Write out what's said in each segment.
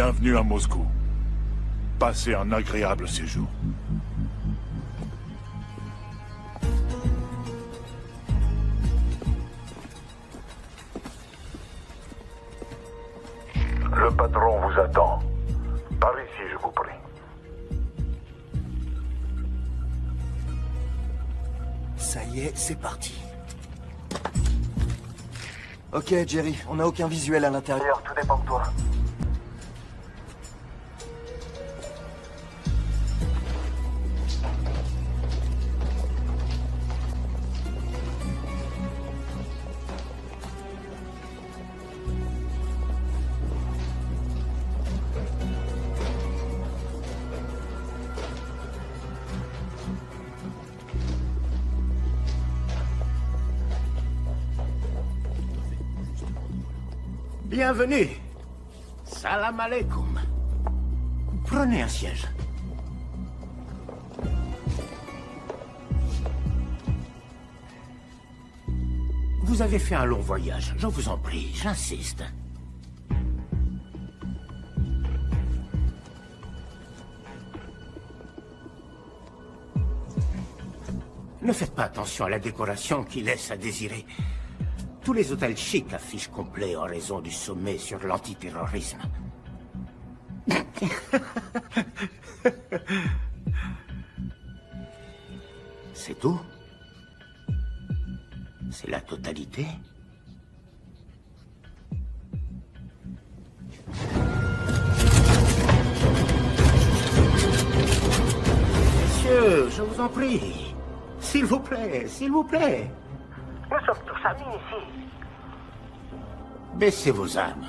Bienvenue à Moscou. Passez un agréable séjour. Le patron vous attend. Par ici, je vous prie. Ça y est, c'est parti. Ok, Jerry, on n'a aucun visuel à l'intérieur, tout dépend de toi. Bienvenue. Salam alaikum. Prenez un siège. Vous avez fait un long voyage, je vous en prie, j'insiste. Ne faites pas attention à la décoration qui laisse à désirer. Tous les hôtels chics affichent complet en raison du sommet sur l'antiterrorisme. C'est tout? C'est la totalité? Messieurs, je vous en prie. S'il vous plaît, s'il vous plaît. Nous sommes tous amis ici. Baissez vos armes.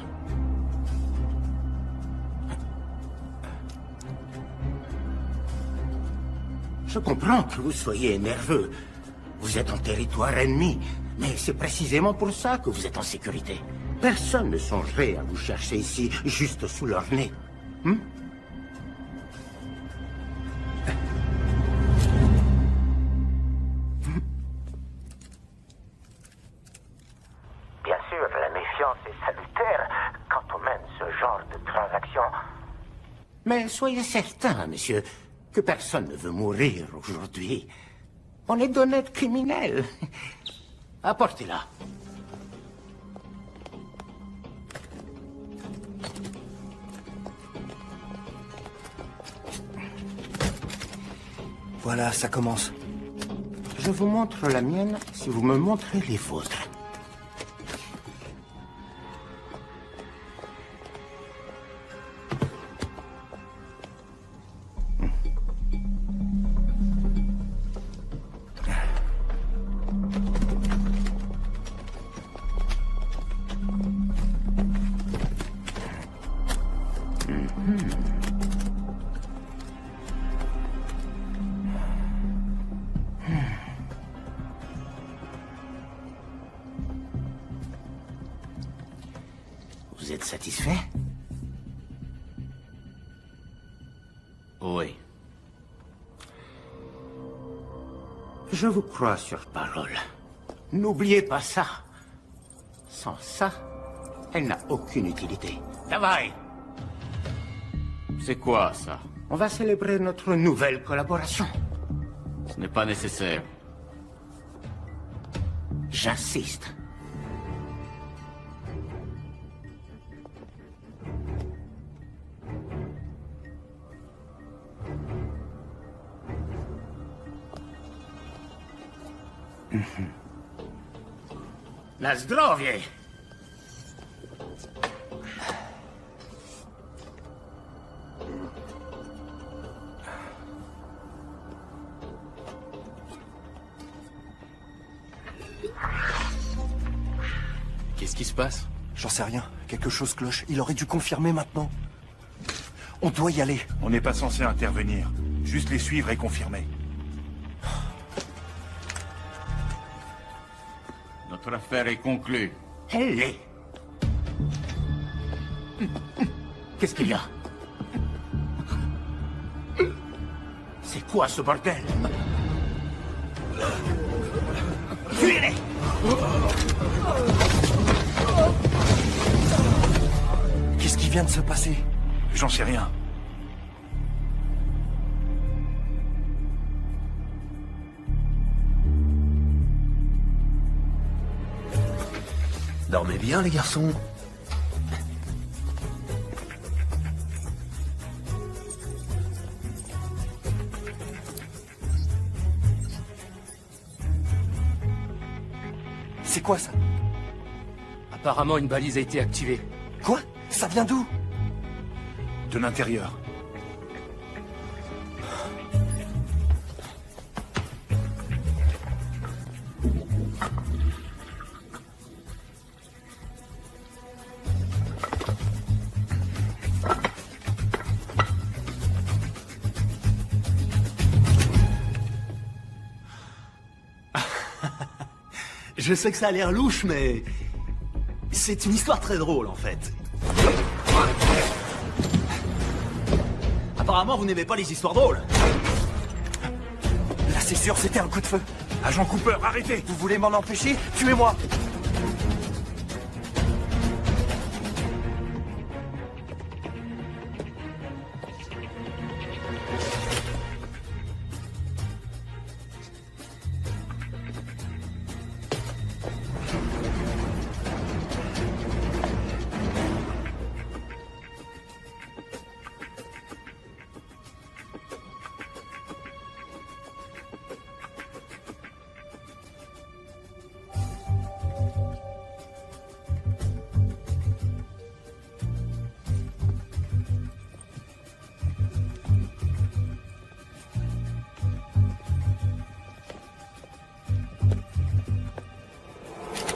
Je comprends que vous soyez nerveux. Vous êtes en territoire ennemi. Mais c'est précisément pour ça que vous êtes en sécurité. Personne ne songerait à vous chercher ici, juste sous leur nez. Bien sûr, la méfiance est salutaire quand on mène ce genre de transaction. Mais soyez certain, monsieur, que personne ne veut mourir aujourd'hui. On est d'honnêtes criminels. Apportez-la. Voilà, ça commence. Je vous montre la mienne si vous me montrez les vôtres. Vous êtes satisfait? Oui. Je vous crois sur parole. N'oubliez pas ça. Sans ça, elle n'a aucune utilité. Travail! C'est quoi, ça? On va célébrer notre nouvelle collaboration. Ce n'est pas nécessaire. J'insiste. Na zdrowie! Qu'est-ce qui se passe? J'en sais rien. Quelque chose cloche. Il aurait dû confirmer maintenant. On doit y aller. On n'est pas censé intervenir. Juste les suivre et confirmer. Notre affaire est conclue. Elle l'est. Qu'est-ce qu'il y a? C'est quoi ce bordel? Fuyez-les! Qu'est-ce qui vient de se passer? J'en sais rien. Dormez bien, les garçons. C'est quoi ça? Apparemment, une balise a été activée. Quoi? Ça vient d'où? De l'intérieur. Je sais que ça a l'air louche, mais... c'est une histoire très drôle, en fait. Apparemment, vous n'aimez pas les histoires drôles. Là, c'est sûr, c'était un coup de feu. Agent Cooper, arrêtez! Vous voulez m'en empêcher? Tuez-moi!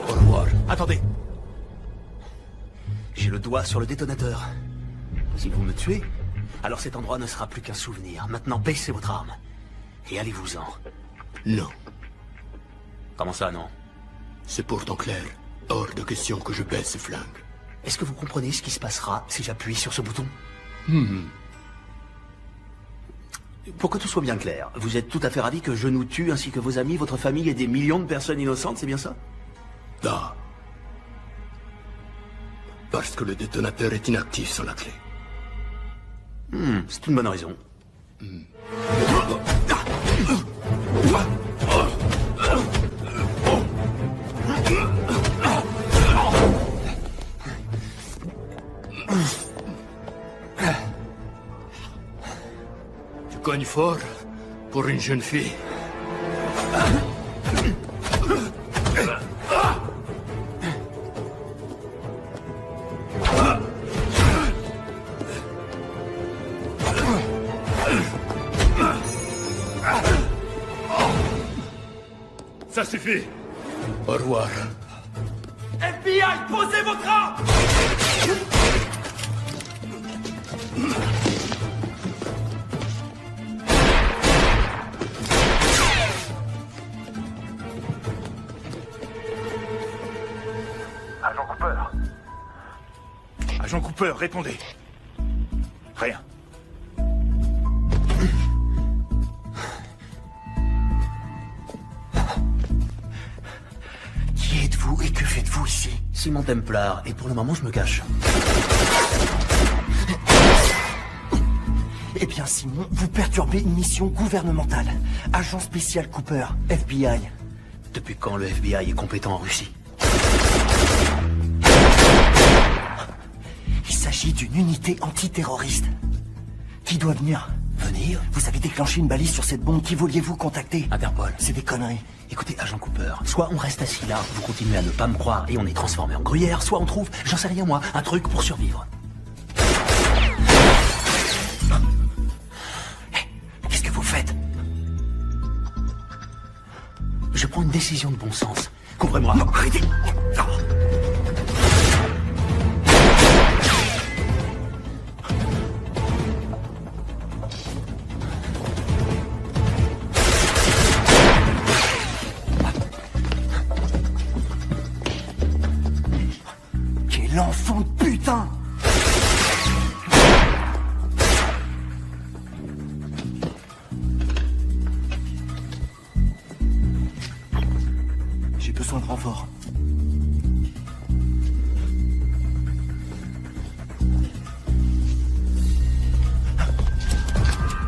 Au revoir. Attendez. J'ai le doigt sur le détonateur. Si vous me tuez, alors cet endroit ne sera plus qu'un souvenir. Maintenant, baissez votre arme. Et allez-vous-en. Non, Comment ça, non? c'est pourtant clair. Hors de question que je baisse ce flingue. Est-ce que vous comprenez ce qui se passera si j'appuie sur ce bouton? Pour que tout soit bien clair, vous êtes tout à fait ravi que je nous tue, ainsi que vos amis, votre famille et des millions de personnes innocentes, c'est bien ça? Da. Parce que le détonateur est inactif sans la clé. C'est une bonne raison. Tu cognes fort pour une jeune fille. Ça suffit! Au revoir. FBI, posez votre arme! Agent Cooper, Agent Cooper, répondez. Rien. Qui êtes-vous et que faites-vous ici? Simon Templar, et pour le moment, je me cache. Eh bien, Simon, vous perturbez une mission gouvernementale. Agent spécial Cooper, FBI. Depuis quand le FBI est compétent en Russie? Il s'agit d'une unité antiterroriste. Qui doit venir? Venir? Vous avez déclenché une balise sur cette bombe. Qui vouliez-vous contacter? Interpol. C'est des conneries. Écoutez, agent Cooper, soit on reste assis là, vous continuez à ne pas me croire et on est transformé en gruyère, soit on trouve, j'en sais rien moi, un truc pour survivre. Qu'est-ce que vous faites? Je prends une décision de bon sens. Couvrez-moi. Non, arrêtez! Non. Quel enfant de putain! J'ai besoin de renfort.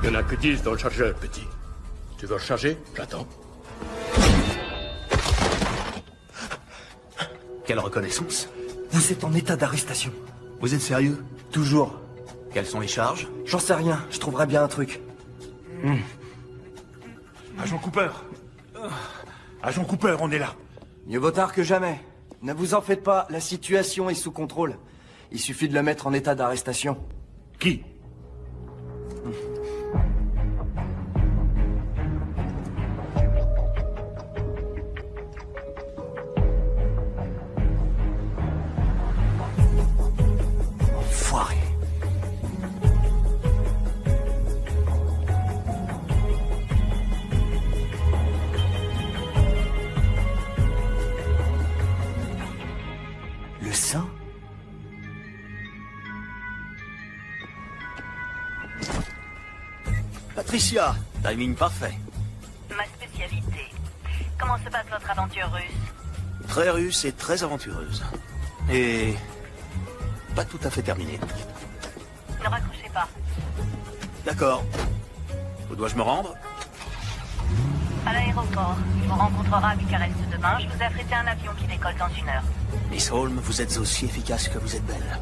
Il n'y en a que 10 dans le chargeur, petit. Tu veux recharger? J'attends. Quelle reconnaissance? Vous êtes en état d'arrestation. Vous êtes sérieux? Toujours. Quelles sont les charges? J'en sais rien, je trouverai bien un truc. Agent Cooper. Agent Cooper, on est là. Mieux vaut tard que jamais. Ne vous en faites pas, la situation est sous contrôle. Il suffit de le mettre en état d'arrestation. Qui? Enfoiré. Le sang? Patricia, timing parfait. Ma spécialité. Comment se passe votre aventure russe? Très russe et très aventureuse. Et pas tout à fait terminée. Ne raccrochez pas. D'accord. Où dois-je me rendre? À l'aéroport. Il vous rencontrera à Bucarest demain. Je vous ai affrété un avion qui décolle dans 1 heure. Miss Holmes, vous êtes aussi efficace que vous êtes belle.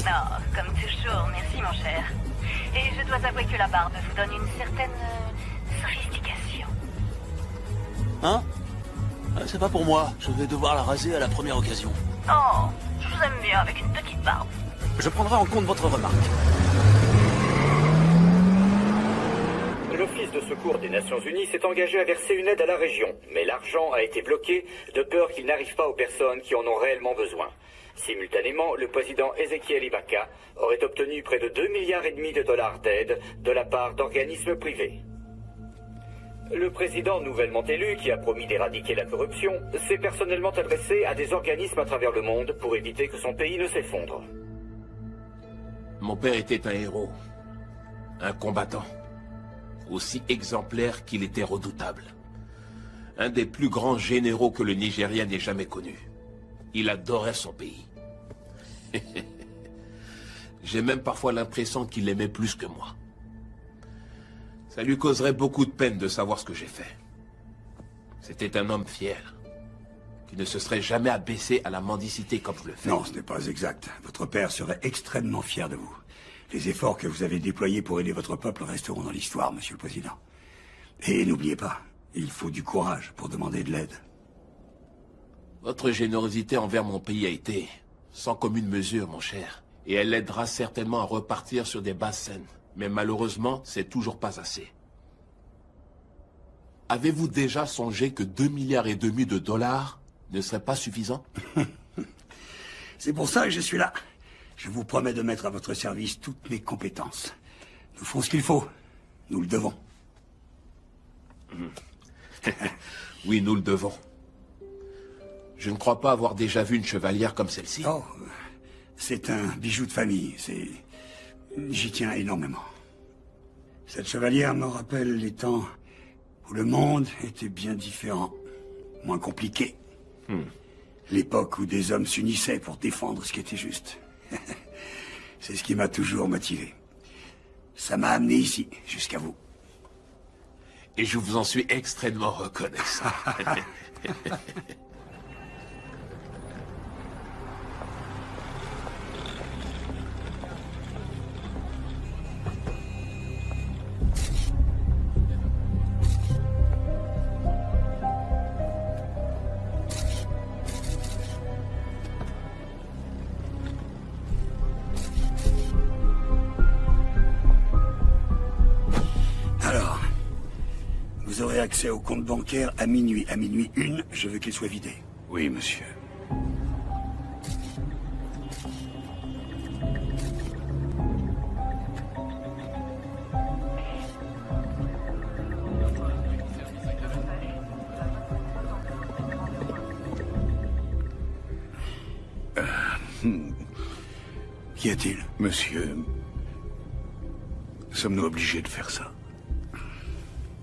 Non, comme toujours. Merci, mon cher. Et je dois avouer que la barbe vous donne une certaine sophistication. Hein? C'est pas pour moi. Je vais devoir la raser à la première occasion. Oh, je vous aime bien avec une petite barbe. Je prendrai en compte votre remarque. L'Office de secours des Nations Unies s'est engagé à verser une aide à la région, mais l'argent a été bloqué de peur qu'il n'arrive pas aux personnes qui en ont réellement besoin. Simultanément, le président Ezequiel Ibaka aurait obtenu près de 2,5 milliards d'aide de la part d'organismes privés. Le président nouvellement élu, qui a promis d'éradiquer la corruption, s'est personnellement adressé à des organismes à travers le monde pour éviter que son pays ne s'effondre. Mon père était un héros, un combattant, aussi exemplaire qu'il était redoutable. Un des plus grands généraux que le Nigeria n'ait jamais connu. Il adorait son pays. J'ai même parfois l'impression qu'il l'aimait plus que moi. Ça lui causerait beaucoup de peine de savoir ce que j'ai fait. C'était un homme fier, qui ne se serait jamais abaissé à la mendicité comme je le fais. Non, ce n'est pas exact. Votre père serait extrêmement fier de vous. Les efforts que vous avez déployés pour aider votre peuple resteront dans l'histoire, Monsieur le Président. Et n'oubliez pas, il faut du courage pour demander de l'aide. Votre générosité envers mon pays a été sans commune mesure, mon cher. Et elle l'aidera certainement à repartir sur des bases saines. Mais malheureusement, c'est toujours pas assez. Avez-vous déjà songé que 2,5 milliards de dollars ne seraient pas suffisants? C'est pour ça que je suis là. Je vous promets de mettre à votre service toutes mes compétences. Nous ferons ce qu'il faut. Nous le devons. Oui, nous le devons. Je ne crois pas avoir déjà vu une chevalière comme celle-ci. Oh, c'est un bijou de famille. J'y tiens énormément. Cette chevalière me rappelle les temps où le monde était bien différent, moins compliqué. L'époque où des hommes s'unissaient pour défendre ce qui était juste. C'est ce qui m'a toujours motivé. Ça m'a amené ici, jusqu'à vous. Et je vous en suis extrêmement reconnaissant. Alors, vous aurez accès au compte bancaire à minuit. À minuit 1, je veux qu'il soit vidé. Oui, monsieur. Qu'y a-t-il? Monsieur, sommes-nous obligés de faire ça?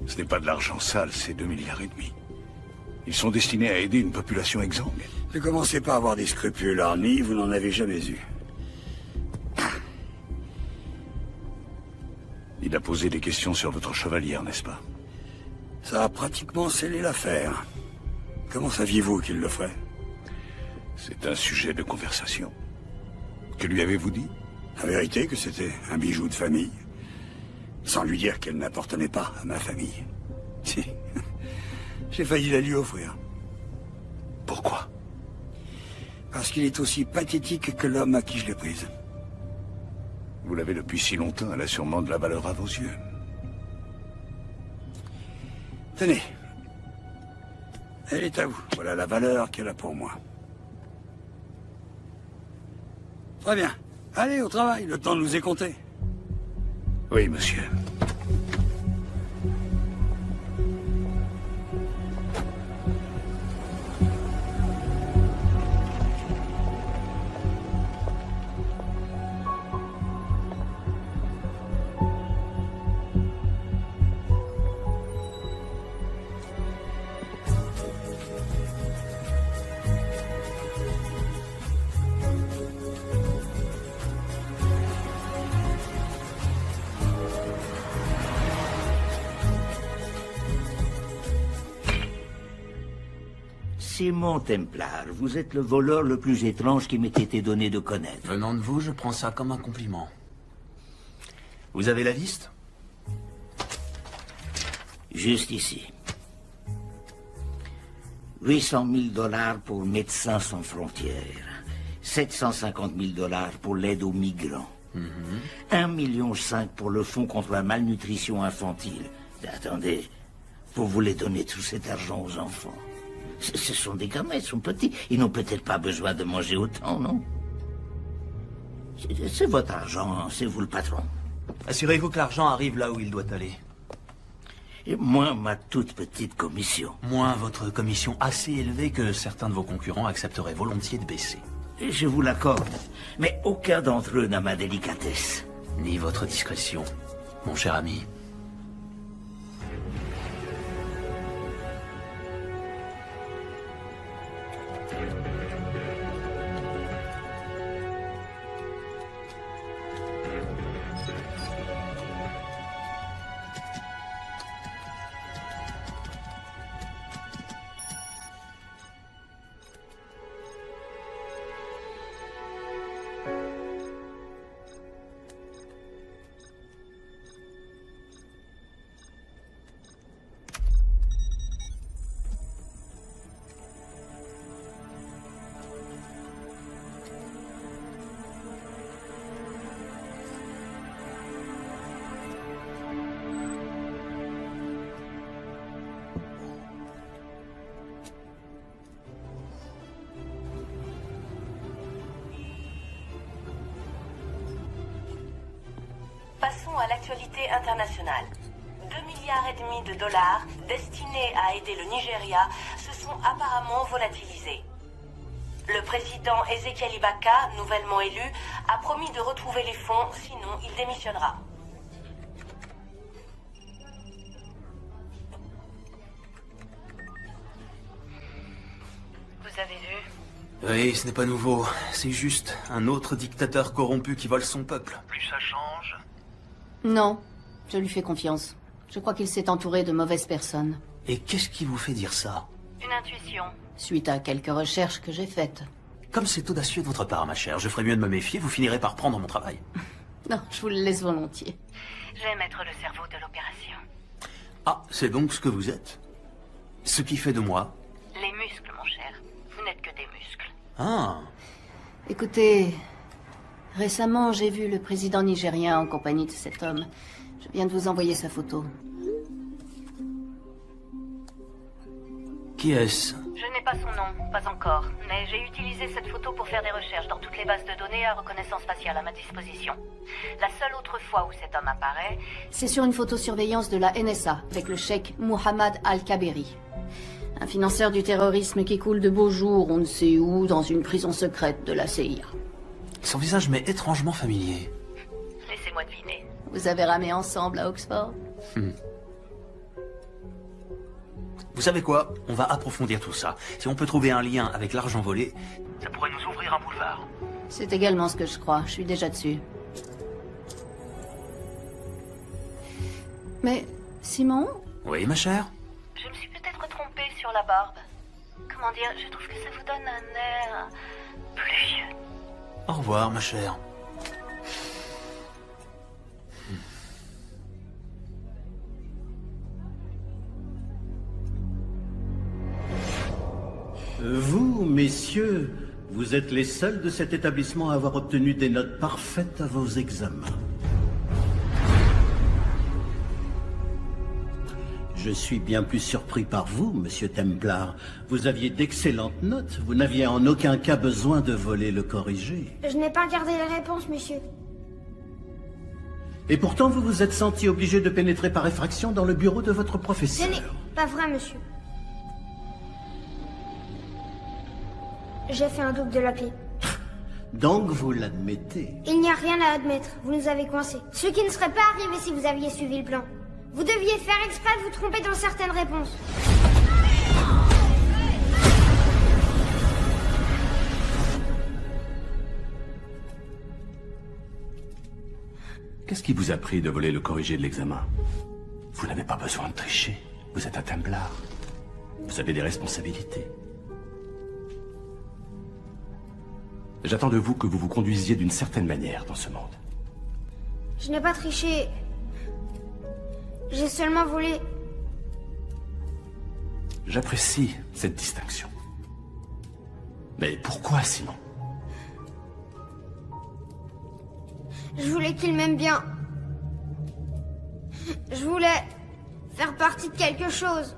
Ce n'est pas de l'argent sale, c'est 2,5 milliards. Ils sont destinés à aider une population exsangue. Ne commencez pas à avoir des scrupules, Arnie, vous n'en avez jamais eu. Il a posé des questions sur votre chevalière, n'est-ce pas? Ça a pratiquement scellé l'affaire. Comment saviez-vous qu'il le ferait? C'est un sujet de conversation. Que lui avez-vous dit? La vérité que c'était un bijou de famille. Sans lui dire qu'elle n'appartenait pas à ma famille. Si. J'ai failli la lui offrir. Pourquoi? Parce qu'il est aussi pathétique que l'homme à qui je l'ai prise. Vous l'avez depuis si longtemps, elle a sûrement de la valeur à vos yeux. Tenez. Elle est à vous. Voilà la valeur qu'elle a pour moi. Très bien. Allez, au travail. Le temps nous est compté. Oui, monsieur. Simon Templar, vous êtes le voleur le plus étrange qui m'ait été donné de connaître. Venant de vous, je prends ça comme un compliment. Vous avez la liste? Juste ici. 800 000 $ pour Médecins sans frontières. 750 000 $ pour l'aide aux migrants. 1,5 million pour le fonds contre la malnutrition infantile. Attendez, vous voulez donner tout cet argent aux enfants? Ce sont des gamins, ils sont petits. Ils n'ont peut-être pas besoin de manger autant, non? C'est votre argent, c'est vous le patron. Assurez-vous que l'argent arrive là où il doit aller. Et moins ma toute petite commission. Moins votre commission assez élevée que certains de vos concurrents accepteraient volontiers de baisser. Je vous l'accorde, mais aucun d'entre eux n'a ma délicatesse. Ni votre discrétion, mon cher ami. Passons à l'actualité internationale. 2,5 milliards de dollars destinés à aider le Nigeria se sont apparemment volatilisés. Le président Ezekiel Ibaka, nouvellement élu, a promis de retrouver les fonds, sinon il démissionnera. Vous avez vu? Oui, ce n'est pas nouveau. C'est juste un autre dictateur corrompu qui vole son peuple. Plus ça change. Non, je lui fais confiance. Je crois qu'il s'est entouré de mauvaises personnes. Et qu'est-ce qui vous fait dire ça? Une intuition. Suite à quelques recherches que j'ai faites. Comme c'est audacieux de votre part, ma chère, je ferais mieux de me méfier, vous finirez par prendre mon travail. Non, je vous le laisse volontiers. J'aime être le cerveau de l'opération. Ah, c'est donc ce que vous êtes? Ce qui fait de moi? Les muscles, mon cher. Vous n'êtes que des muscles. Ah. Écoutez, récemment, j'ai vu le président nigérien en compagnie de cet homme. Je viens de vous envoyer sa photo. Qui est-ce? Je n'ai pas son nom, pas encore, mais j'ai utilisé cette photo pour faire des recherches dans toutes les bases de données à reconnaissance faciale à ma disposition. La seule autre fois où cet homme apparaît... C'est sur une photosurveillance de la NSA, avec le cheikh Mohammed Al-Kaberi. Un financeur du terrorisme qui coule de beaux jours, on ne sait où, dans une prison secrète de la CIA. Son visage m'est étrangement familier. Laissez-moi deviner. Vous avez ramé ensemble à Oxford? Vous savez quoi? On va approfondir tout ça. Si on peut trouver un lien avec l'argent volé, ça pourrait nous ouvrir un boulevard. C'est également ce que je crois. Je suis déjà dessus. Mais, Simon? Oui, ma chère? Je me suis peut-être trompée sur la barbe. Comment dire, je trouve que ça vous donne un air plus vieux. Au revoir, ma chère. Vous, messieurs, vous êtes les seuls de cet établissement à avoir obtenu des notes parfaites à vos examens. Je suis bien plus surpris par vous, monsieur Templar. Vous aviez d'excellentes notes. Vous n'aviez en aucun cas besoin de voler le corrigé. Je n'ai pas regardé les réponses, monsieur. Et pourtant, vous vous êtes senti obligé de pénétrer par effraction dans le bureau de votre Ce professeur. n'est pas vrai, monsieur. J'ai fait un double de la clé. Donc vous l'admettez. Il n'y a rien à admettre. Vous nous avez coincés. Ce qui ne serait pas arrivé si vous aviez suivi le plan. Vous deviez faire exprès de vous tromper dans certaines réponses. Qu'est-ce qui vous a pris de voler le corrigé de l'examen? Vous n'avez pas besoin de tricher. Vous êtes un Templar. Vous avez des responsabilités. J'attends de vous que vous vous conduisiez d'une certaine manière dans ce monde. Je n'ai pas triché. J'ai seulement volé. J'apprécie cette distinction. Mais pourquoi, Simon? Je voulais qu'il m'aime bien. Je voulais faire partie de quelque chose.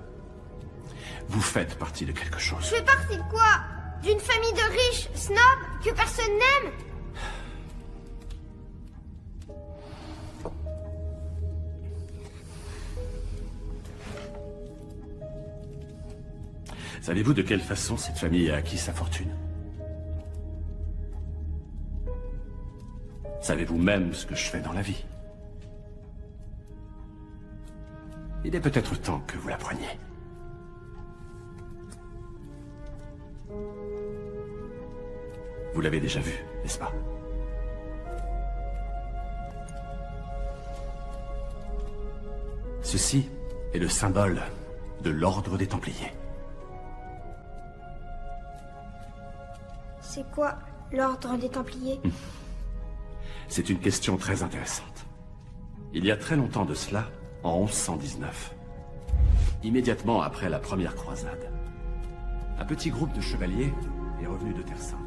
Vous faites partie de quelque chose. Je fais partie de quoi? D'une famille de riches, snobs, que personne n'aime? Savez-vous de quelle façon cette famille a acquis sa fortune? Savez-vous même ce que je fais dans la vie? Il est peut-être temps que vous l'appreniez. Vous l'avez déjà vu, n'est-ce pas? Ceci est le symbole de l'ordre des Templiers. C'est quoi l'ordre des Templiers? C'est une question très intéressante. Il y a très longtemps de cela, en 1119, immédiatement après la première croisade, un petit groupe de chevaliers est revenu de Terre Sainte.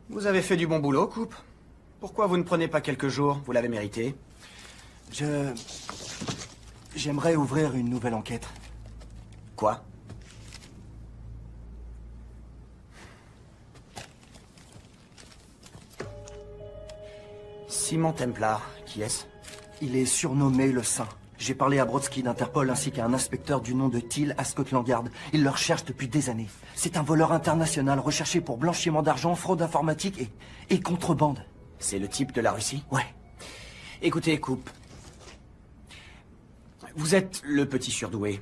Vous avez fait du bon boulot, Coupe. Pourquoi vous ne prenez pas quelques jours? Vous l'avez mérité. J'aimerais ouvrir une nouvelle enquête. Quoi? Simon Templar, qui est-ce? Il est surnommé le Saint. J'ai parlé à Brodsky d'Interpol ainsi qu'à un inspecteur du nom de Thiel à Scotland Yard. Il le recherche depuis des années. C'est un voleur international recherché pour blanchiment d'argent, fraude informatique et contrebande. C'est le type de la Russie? Ouais. Écoutez, Coupe. Vous êtes le petit surdoué.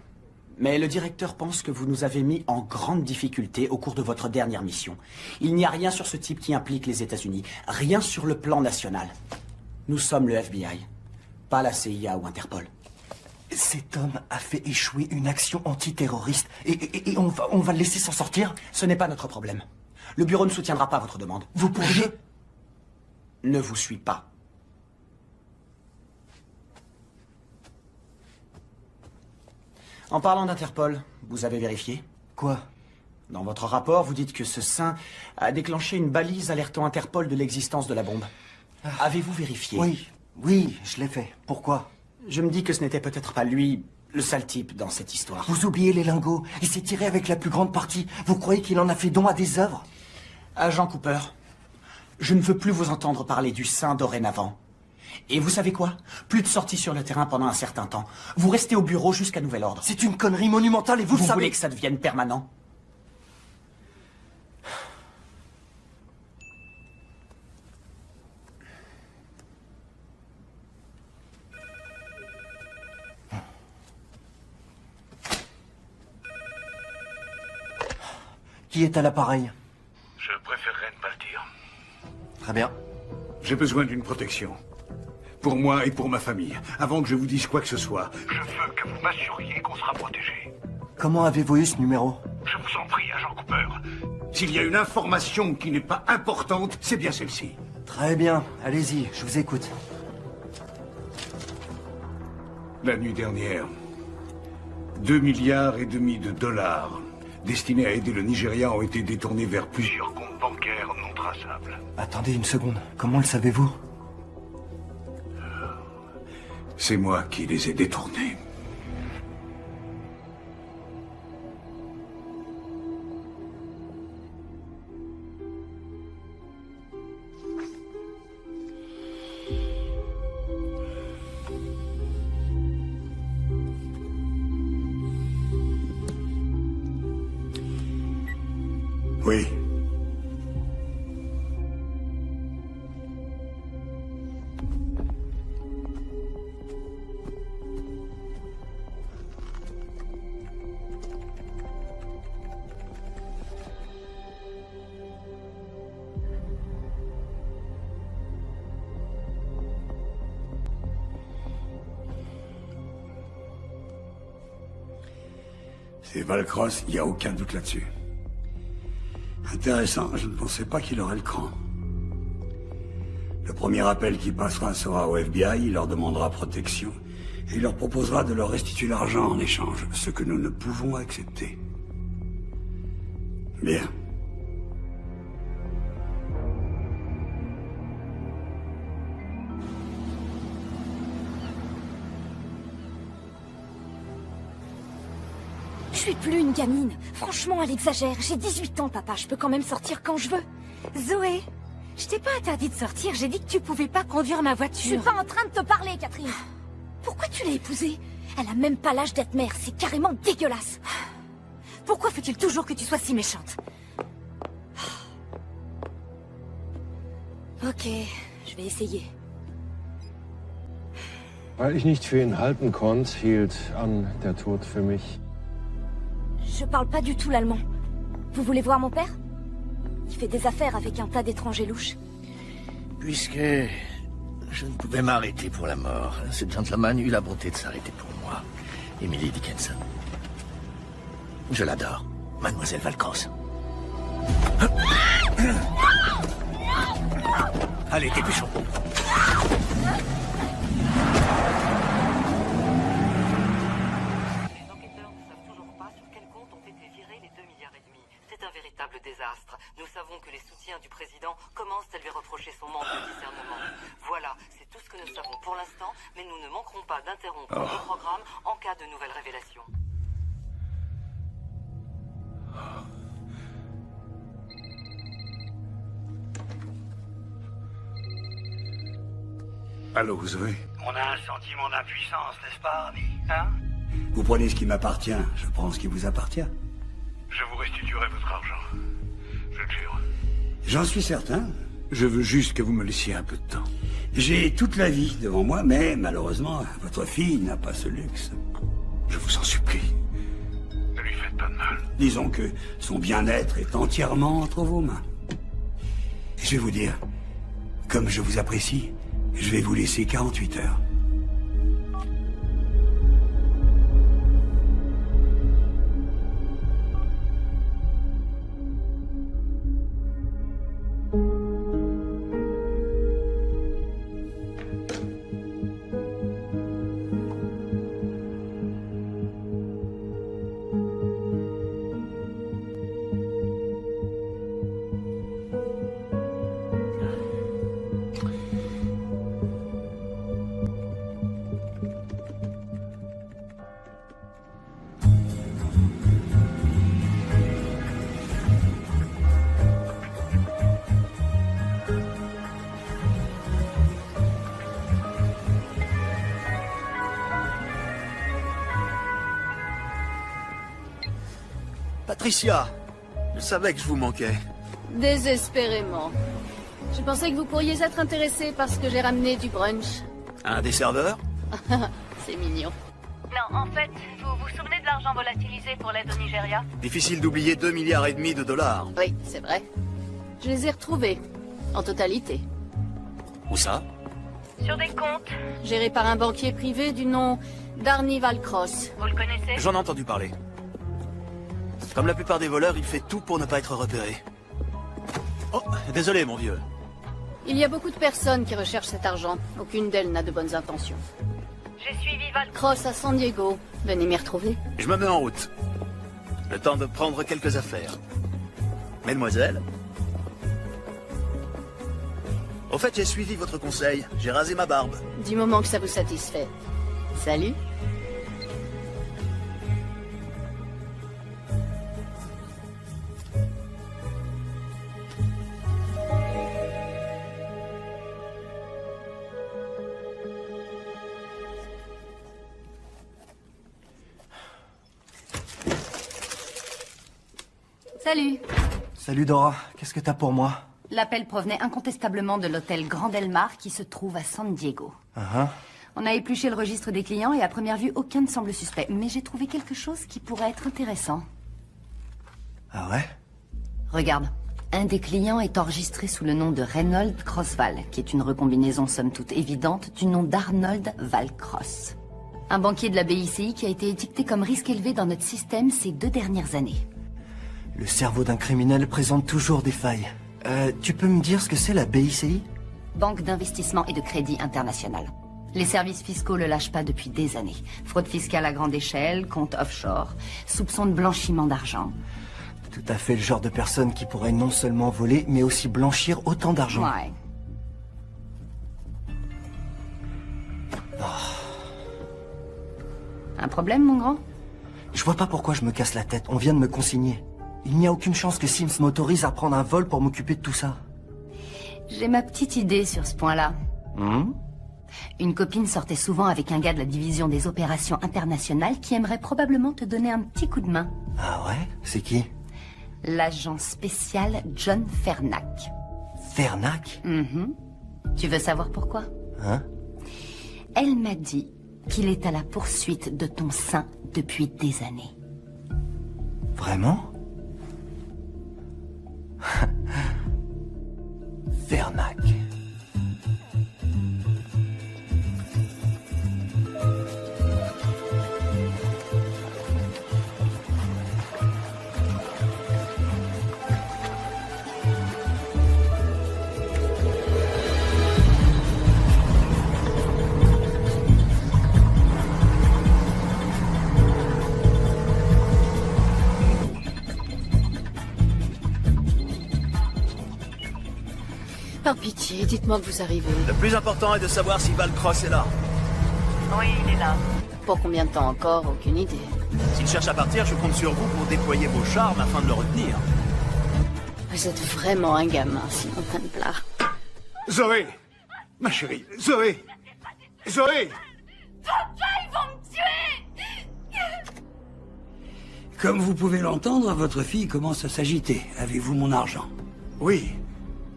Mais le directeur pense que vous nous avez mis en grande difficulté au cours de votre dernière mission. Il n'y a rien sur ce type qui implique les États-Unis. Rien sur le plan national. Nous sommes le FBI, pas la CIA ou Interpol. Cet homme a fait échouer une action antiterroriste et on va le laisser s'en sortir? Ce n'est pas notre problème. Le bureau ne soutiendra pas votre demande. Vous pourriez... Ne vous suis pas. En parlant d'Interpol, vous avez vérifié? Quoi? Dans votre rapport, vous dites que ce saint a déclenché une balise alertant Interpol de l'existence de la bombe. Avez-vous vérifié? Oui, je l'ai fait. Pourquoi? Je me dis que ce n'était peut-être pas lui, le sale type, dans cette histoire. Vous oubliez les lingots. Il s'est tiré avec la plus grande partie. Vous croyez qu'il en a fait don à des œuvres? Agent Cooper, je ne veux plus vous entendre parler du saint dorénavant. Et vous savez quoi? Plus de sorties sur le terrain pendant un certain temps. Vous restez au bureau jusqu'à nouvel ordre. C'est une connerie monumentale et vous le savez. Vous voulez que ça devienne permanent? Qui est à l'appareil? Je préférerais ne pas le dire. Très bien. J'ai besoin d'une protection. Pour moi et pour ma famille. Avant que je vous dise quoi que ce soit, je veux que vous m'assuriez qu'on sera protégé. Comment avez-vous eu ce numéro? Je vous en prie, agent Cooper. S'il y a une information qui n'est pas importante, c'est bien celle-ci. Très bien. Allez-y, je vous écoute. La nuit dernière, 2,5 milliards de dollars destinés à aider le Nigeria ont été détournés vers plusieurs comptes bancaires non traçables. Attendez une seconde. Comment le savez-vous? C'est moi qui les ai détournés. Oui. C'est Valcross, il n'y a aucun doute là-dessus. Intéressant, je ne pensais pas qu'il aurait le cran. Le premier appel qui passera sera au FBI, il leur demandera protection, et il leur proposera de leur restituer l'argent en échange, ce que nous ne pouvons accepter. Bien. Je suis plus une gamine. Franchement, elle exagère. J'ai 18 ans, papa. Je peux quand même sortir quand je veux. Zoé, je t'ai pas interdit de sortir. J'ai dit que tu pouvais pas conduire ma voiture. Je suis pas en train de te parler, Catherine. Pourquoi tu l'as épousée? Elle a même pas l'âge d'être mère. C'est carrément dégueulasse. Pourquoi faut-il toujours que tu sois si méchante? Ok, je vais essayer. Weil ich nicht für ihn halten konnte, hielt an der Tod für mich. Je parle pas du tout l'allemand. Vous voulez voir mon père? Il fait des affaires avec un tas d'étrangers louches. Puisque je ne pouvais m'arrêter pour la mort, ce gentleman eut la bonté de s'arrêter pour moi. Emily Dickinson. Je l'adore, Mademoiselle Valcross. Allez, dépêchons. Véritable désastre. Nous savons que les soutiens du président commencent à lui reprocher son manque de discernement. Voilà, c'est tout ce que nous savons pour l'instant, mais nous ne manquerons pas d'interrompre le programme en cas de nouvelles révélations. Allô, Zoé? On a un sentiment d'impuissance, n'est-ce pas, ami? Hein? Vous prenez ce qui m'appartient, je prends ce qui vous appartient. Je vous restituerai votre argent. Je le jure. J'en suis certain. Je veux juste que vous me laissiez un peu de temps. J'ai toute la vie devant moi, mais malheureusement, votre fille n'a pas ce luxe. Je vous en supplie. Ne lui faites pas de mal. Disons que son bien-être est entièrement entre vos mains. Et je vais vous dire, comme je vous apprécie, je vais vous laisser 48 heures. Patricia, je savais que je vous manquais. Désespérément. Je pensais que vous pourriez être intéressé parce que j'ai ramené du brunch. Un des serveurs? C'est mignon. Non, en fait, vous vous souvenez de l'argent volatilisé pour l'aide au Nigeria? Difficile d'oublier 2,5 milliards de dollars. Oui, c'est vrai. Je les ai retrouvés, en totalité. Où ça? Sur des comptes, gérés par un banquier privé du nom d'Arnie Valcross. Vous le connaissez? J'en ai entendu parler. Comme la plupart des voleurs, il fait tout pour ne pas être repéré. Oh, désolé mon vieux. Il y a beaucoup de personnes qui recherchent cet argent. Aucune d'elles n'a de bonnes intentions. J'ai suivi Valcross à San Diego. Venez m'y retrouver. Je me mets en route. Le temps de prendre quelques affaires. Mesdemoiselles. Au fait, j'ai suivi votre conseil. J'ai rasé ma barbe. Du moment que ça vous satisfait. Salut. Salut. Salut Dora, qu'est-ce que t'as pour moi? L'appel provenait incontestablement de l'hôtel Grand Delmar qui se trouve à San Diego. On a épluché le registre des clients et à première vue, aucun ne semble suspect. Mais j'ai trouvé quelque chose qui pourrait être intéressant. Ah ouais? Regarde, un des clients est enregistré sous le nom de Reynold Crossval, qui est une recombinaison somme toute évidente du nom d'Arnold Valcross. Un banquier de la BICI qui a été étiqueté comme risque élevé dans notre système ces 2 dernières années. Le cerveau d'un criminel présente toujours des failles. Tu peux me dire ce que c'est la BICI? Banque d'investissement et de crédit international. Les services fiscaux le lâchent pas depuis des années. Fraude fiscale à grande échelle, compte offshore, soupçons de blanchiment d'argent. Tout à fait le genre de personne qui pourrait non seulement voler, mais aussi blanchir autant d'argent. Ouais. Un problème, mon grand? Je vois pas pourquoi je me casse la tête. On vient de me consigner. Il n'y a aucune chance que Sims m'autorise à prendre un vol pour m'occuper de tout ça. J'ai ma petite idée sur ce point-là. Une copine sortait souvent avec un gars de la division des opérations internationales qui aimerait probablement te donner un petit coup de main. Ah ouais? C'est qui? L'agent spécial John Fernac. Fernac? Tu veux savoir pourquoi? Elle m'a dit qu'il est à la poursuite de ton sein depuis des années. Vraiment? Fernac. Par pitié, dites-moi que vous arrivez. Le plus important est de savoir si Valcross est là. Oui, il est là. Pour combien de temps encore? Aucune idée. S'il cherche à partir, je compte sur vous pour déployer vos charmes afin de le retenir. Vous êtes vraiment un gamin, Simon Templar. Zoé! Ma chérie, Zoé! Zoé! Papa, ils vont me tuer! Comme vous pouvez l'entendre, votre fille commence à s'agiter. Avez-vous mon argent? Oui,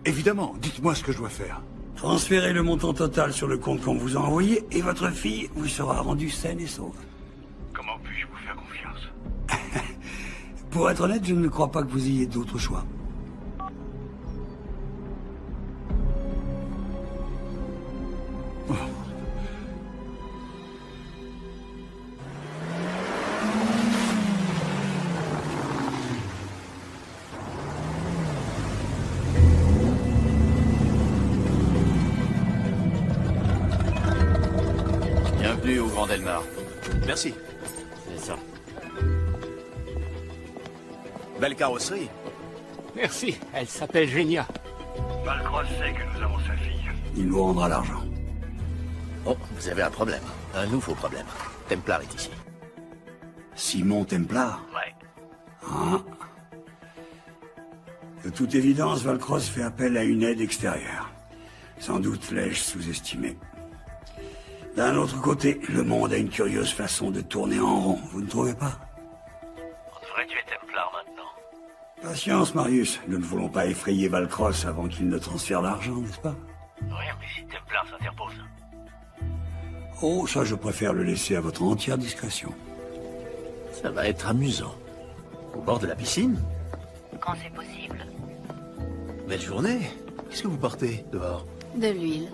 évidemment. Dites-moi ce que je dois faire. Transférez le montant total sur le compte qu'on vous a envoyé et votre fille vous sera rendue saine et sauve. Comment puis-je vous faire confiance? Pour être honnête, je ne crois pas que vous ayez d'autre choix. Bienvenue au Grand Delmar. Merci. C'est ça. Belle carrosserie. Merci, elle s'appelle Génia. Valcross sait que nous avons sa fille. Il nous rendra l'argent. Oh, vous avez un problème. Un nouveau problème. Templar est ici. Simon Templar? Ouais. Ah. De toute évidence, Valcross fait appel à une aide extérieure. Sans doute l'ai-je sous-estimé. D'un autre côté, le monde a une curieuse façon de tourner en rond, vous ne trouvez pas? On devrait tuer Templar maintenant. Patience, Marius. Nous ne voulons pas effrayer Valcross avant qu'il ne transfère l'argent, n'est-ce pas? Rien que si Templar s'interpose. Oh, ça, je préfère le laisser à votre entière discrétion. Ça va être amusant. Au bord de la piscine? Quand c'est possible. Belle journée. Qu'est-ce que vous portez dehors? De l'huile.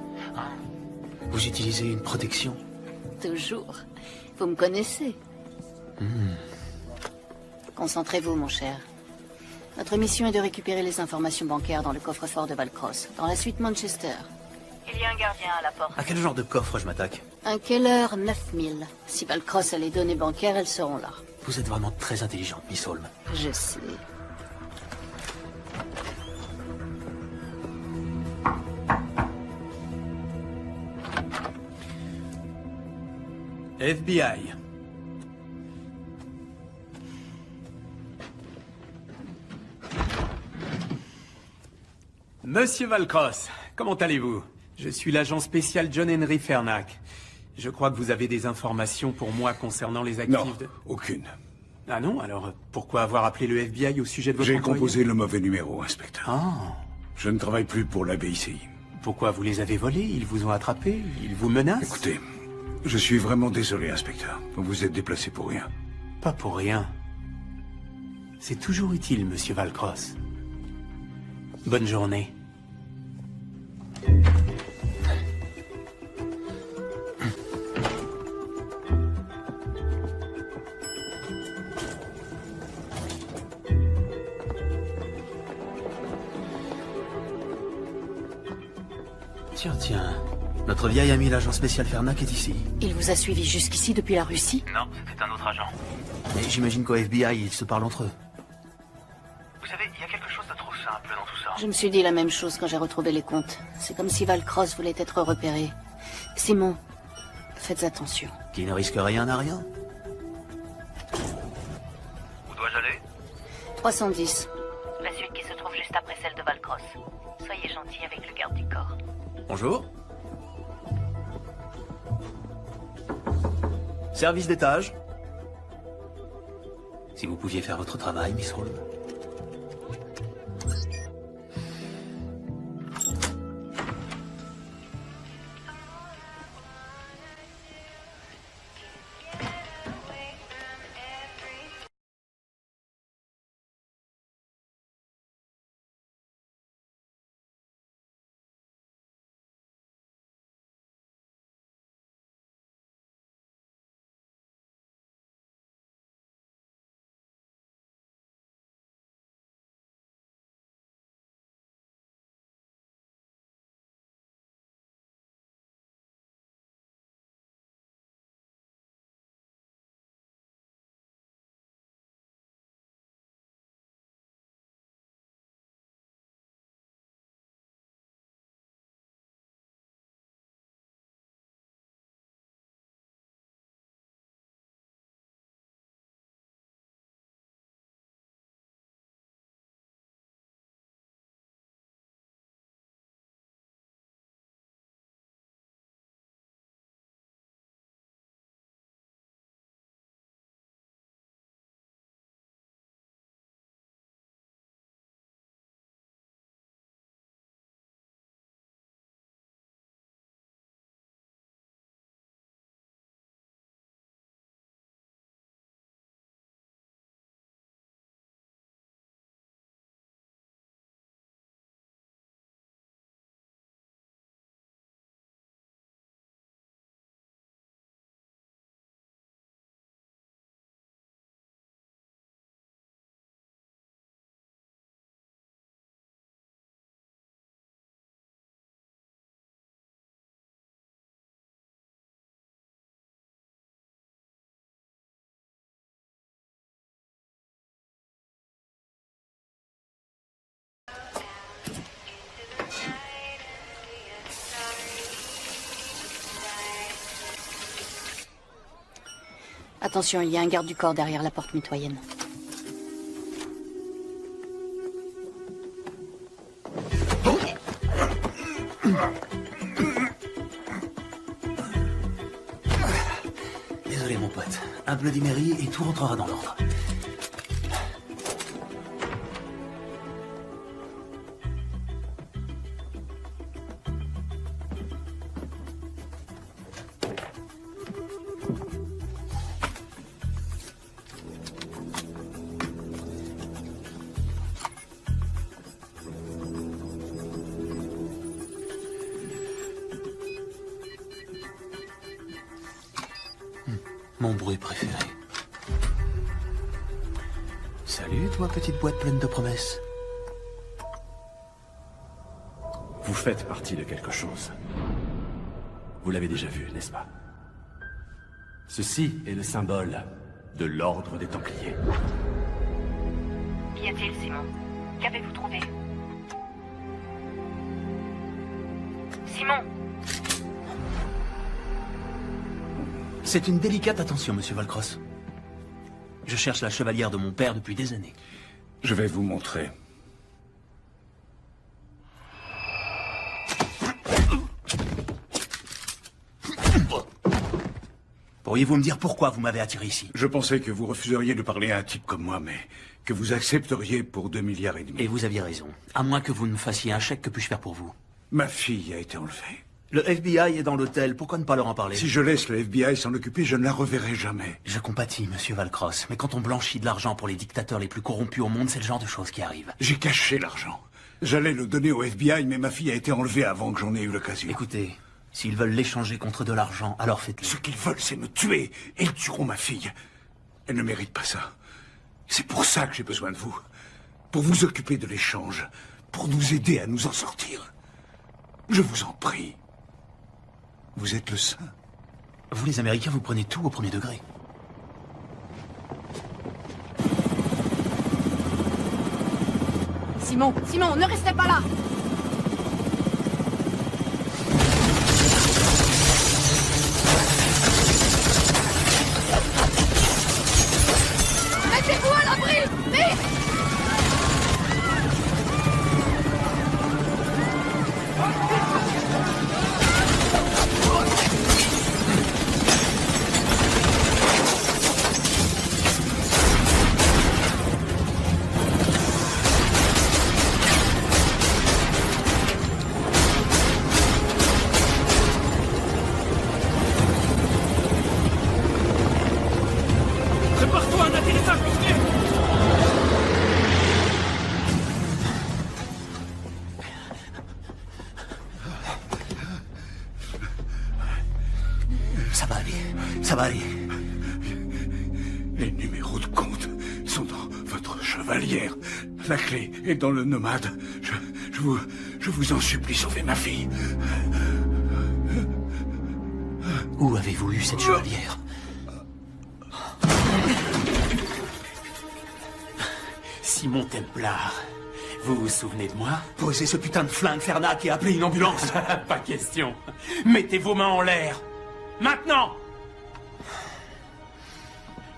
Vous utilisez une protection? Toujours. Vous me connaissez. Concentrez-vous, mon cher. Notre mission est de récupérer les informations bancaires dans le coffre-fort de Valcross, dans la suite Manchester. Il y a un gardien à la porte. À quel genre de coffre je m'attaque? Un Keller 9000. Si Valcross a les données bancaires, elles seront là. Vous êtes vraiment très intelligente, Miss Holmes. Je sais. FBI. Monsieur Valcross, comment allez-vous? Je suis l'agent spécial John Henry Fernac. Je crois que vous avez des informations pour moi concernant les actifs Non, aucune. Ah non? Alors, pourquoi avoir appelé le FBI au sujet de votre J'ai employé? composé le mauvais numéro, inspecteur. Ah. Je ne travaille plus pour la BICI. Pourquoi vous les avez volés? Ils vous ont attrapés? Ils vous menacent? Écoutez, je suis vraiment désolé, inspecteur. Vous vous êtes déplacé pour rien. Pas pour rien. C'est toujours utile, monsieur Valcross. Bonne journée. Tiens. Notre vieil ami l'agent spécial Fernac est ici. Il vous a suivi jusqu'ici depuis la Russie? Non, c'était un autre agent. Et j'imagine qu'au FBI, ils se parlent entre eux. Vous savez, il y a quelque chose de trop simple dans tout ça. Je me suis dit la même chose quand j'ai retrouvé les comptes. C'est comme si Valcross voulait être repéré. Simon, faites attention. Qui ne risque rien n'a rien. Où dois-je aller? 310. La suite qui se trouve juste après celle de Valcross. Soyez gentil avec le garde du corps. Bonjour. Service d'étage. Si vous pouviez faire votre travail, Miss Holmes. Attention, il y a un garde du corps derrière la porte mitoyenne. Désolé, mon pote. Un Bloody Mary et tout rentrera dans l'ordre. Mon bruit préféré. Salut, toi, petite boîte pleine de promesses. Vous faites partie de quelque chose. Vous l'avez déjà vu, n'est-ce pas? Ceci est le symbole de l'ordre des Templiers. Qu'y a-t-il, Simon? Qu'avez-vous trouvé? Simon! C'est une délicate attention, monsieur Valcross. Je cherche la chevalière de mon père depuis des années. Je vais vous montrer. Pourriez-vous me dire pourquoi vous m'avez attiré ici? Je pensais que vous refuseriez de parler à un type comme moi, mais que vous accepteriez pour 2,5 milliards. Et vous aviez raison. À moins que vous ne me fassiez un chèque, que puis-je faire pour vous? Ma fille a été enlevée. Le FBI est dans l'hôtel, pourquoi ne pas leur en parler? Si je laisse le FBI s'en occuper, je ne la reverrai jamais. Je compatis, monsieur Valcross, mais quand on blanchit de l'argent pour les dictateurs les plus corrompus au monde, c'est le genre de choses qui arrive. J'ai caché l'argent. J'allais le donner au FBI, mais ma fille a été enlevée avant que j'en ai eu l'occasion. Écoutez, s'ils veulent l'échanger contre de l'argent, alors faites-le. Ce qu'ils veulent, c'est me tuer. Et ils tueront ma fille. Elle ne mérite pas ça. C'est pour ça que j'ai besoin de vous. Pour vous occuper de l'échange. Pour nous aider à nous en sortir. Je vous en prie. Vous êtes le saint. Vous, les Américains, vous prenez tout au premier degré. Simon, Simon, ne restez pas là! Mettez-vous à l'abri! Vite! Prépare-toi à un atterrissage copié! Ça va aller, ça va aller. Les numéros de compte sont dans votre chevalière. La clé est dans le nomade. Je vous en supplie, sauvez ma fille. Où avez-vous eu cette chevalière? Simon Templar, vous vous souvenez de moi? Posez ce putain de flingue, Fernac, et appelez une ambulance. Pas question. Mettez vos mains en l'air. Maintenant!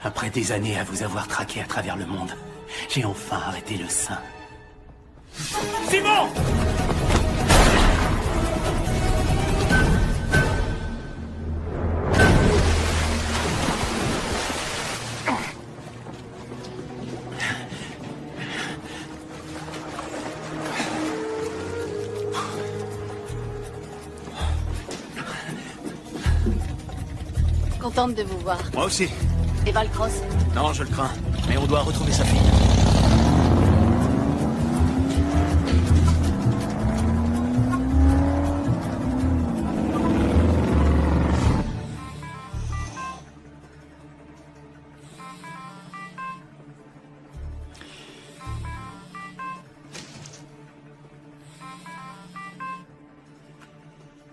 Après des années à vous avoir traqué à travers le monde, j'ai enfin arrêté le saint. Simon! Contente de vous voir. Moi aussi. Et Valcross? Non, je le crains. Mais on doit retrouver sa fille.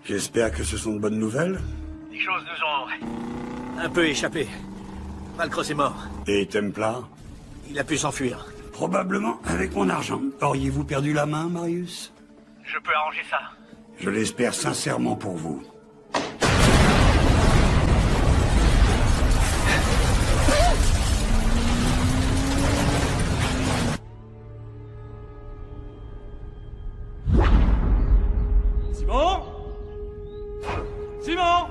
J'espère que ce sont de bonnes nouvelles. Les choses nous ont un peu échappé. Valcross est mort. Et Templar? Il a pu s'enfuir. Probablement avec mon argent. Auriez-vous perdu la main, Marius? Je peux arranger ça. Je l'espère sincèrement pour vous. Simon? Simon?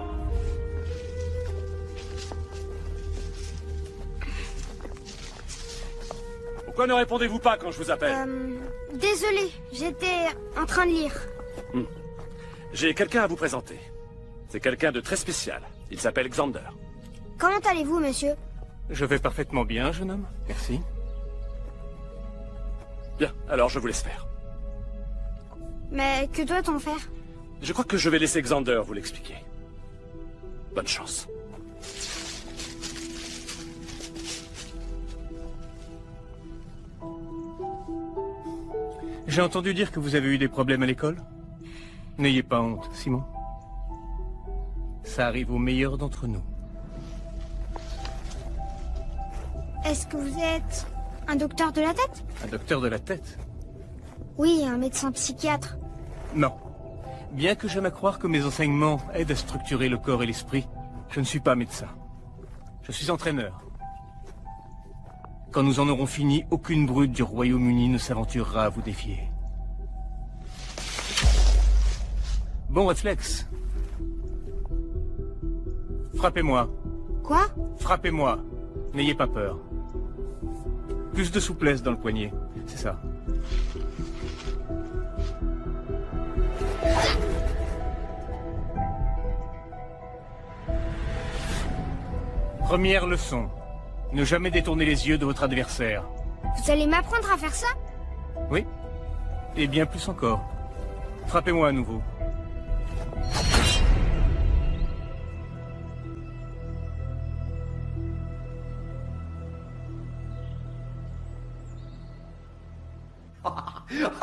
Pourquoi ne répondez-vous pas quand je vous appelle? Désolé, j'étais en train de lire. J'ai quelqu'un à vous présenter. C'est quelqu'un de très spécial. Il s'appelle Xander. Comment allez-vous, monsieur? Je vais parfaitement bien, jeune homme. Merci. Bien, alors je vous laisse faire. Mais que doit-on faire? Je crois que je vais laisser Xander vous l'expliquer. Bonne chance. J'ai entendu dire que vous avez eu des problèmes à l'école. N'ayez pas honte, Simon. Ça arrive aux meilleurs d'entre nous. Est-ce que vous êtes un docteur de la tête? Un docteur de la tête? Oui, un médecin psychiatre. Non. Bien que j'aime à croire que mes enseignements aident à structurer le corps et l'esprit, je ne suis pas médecin. Je suis entraîneur. Quand nous en aurons fini, aucune brute du Royaume-Uni ne s'aventurera à vous défier. Bon réflexe. Frappez-moi. Quoi? Frappez-moi. N'ayez pas peur. Plus de souplesse dans le poignet, c'est ça. Première leçon. Ne jamais détourner les yeux de votre adversaire. Vous allez m'apprendre à faire ça? Oui. Et bien plus encore. Frappez-moi à nouveau.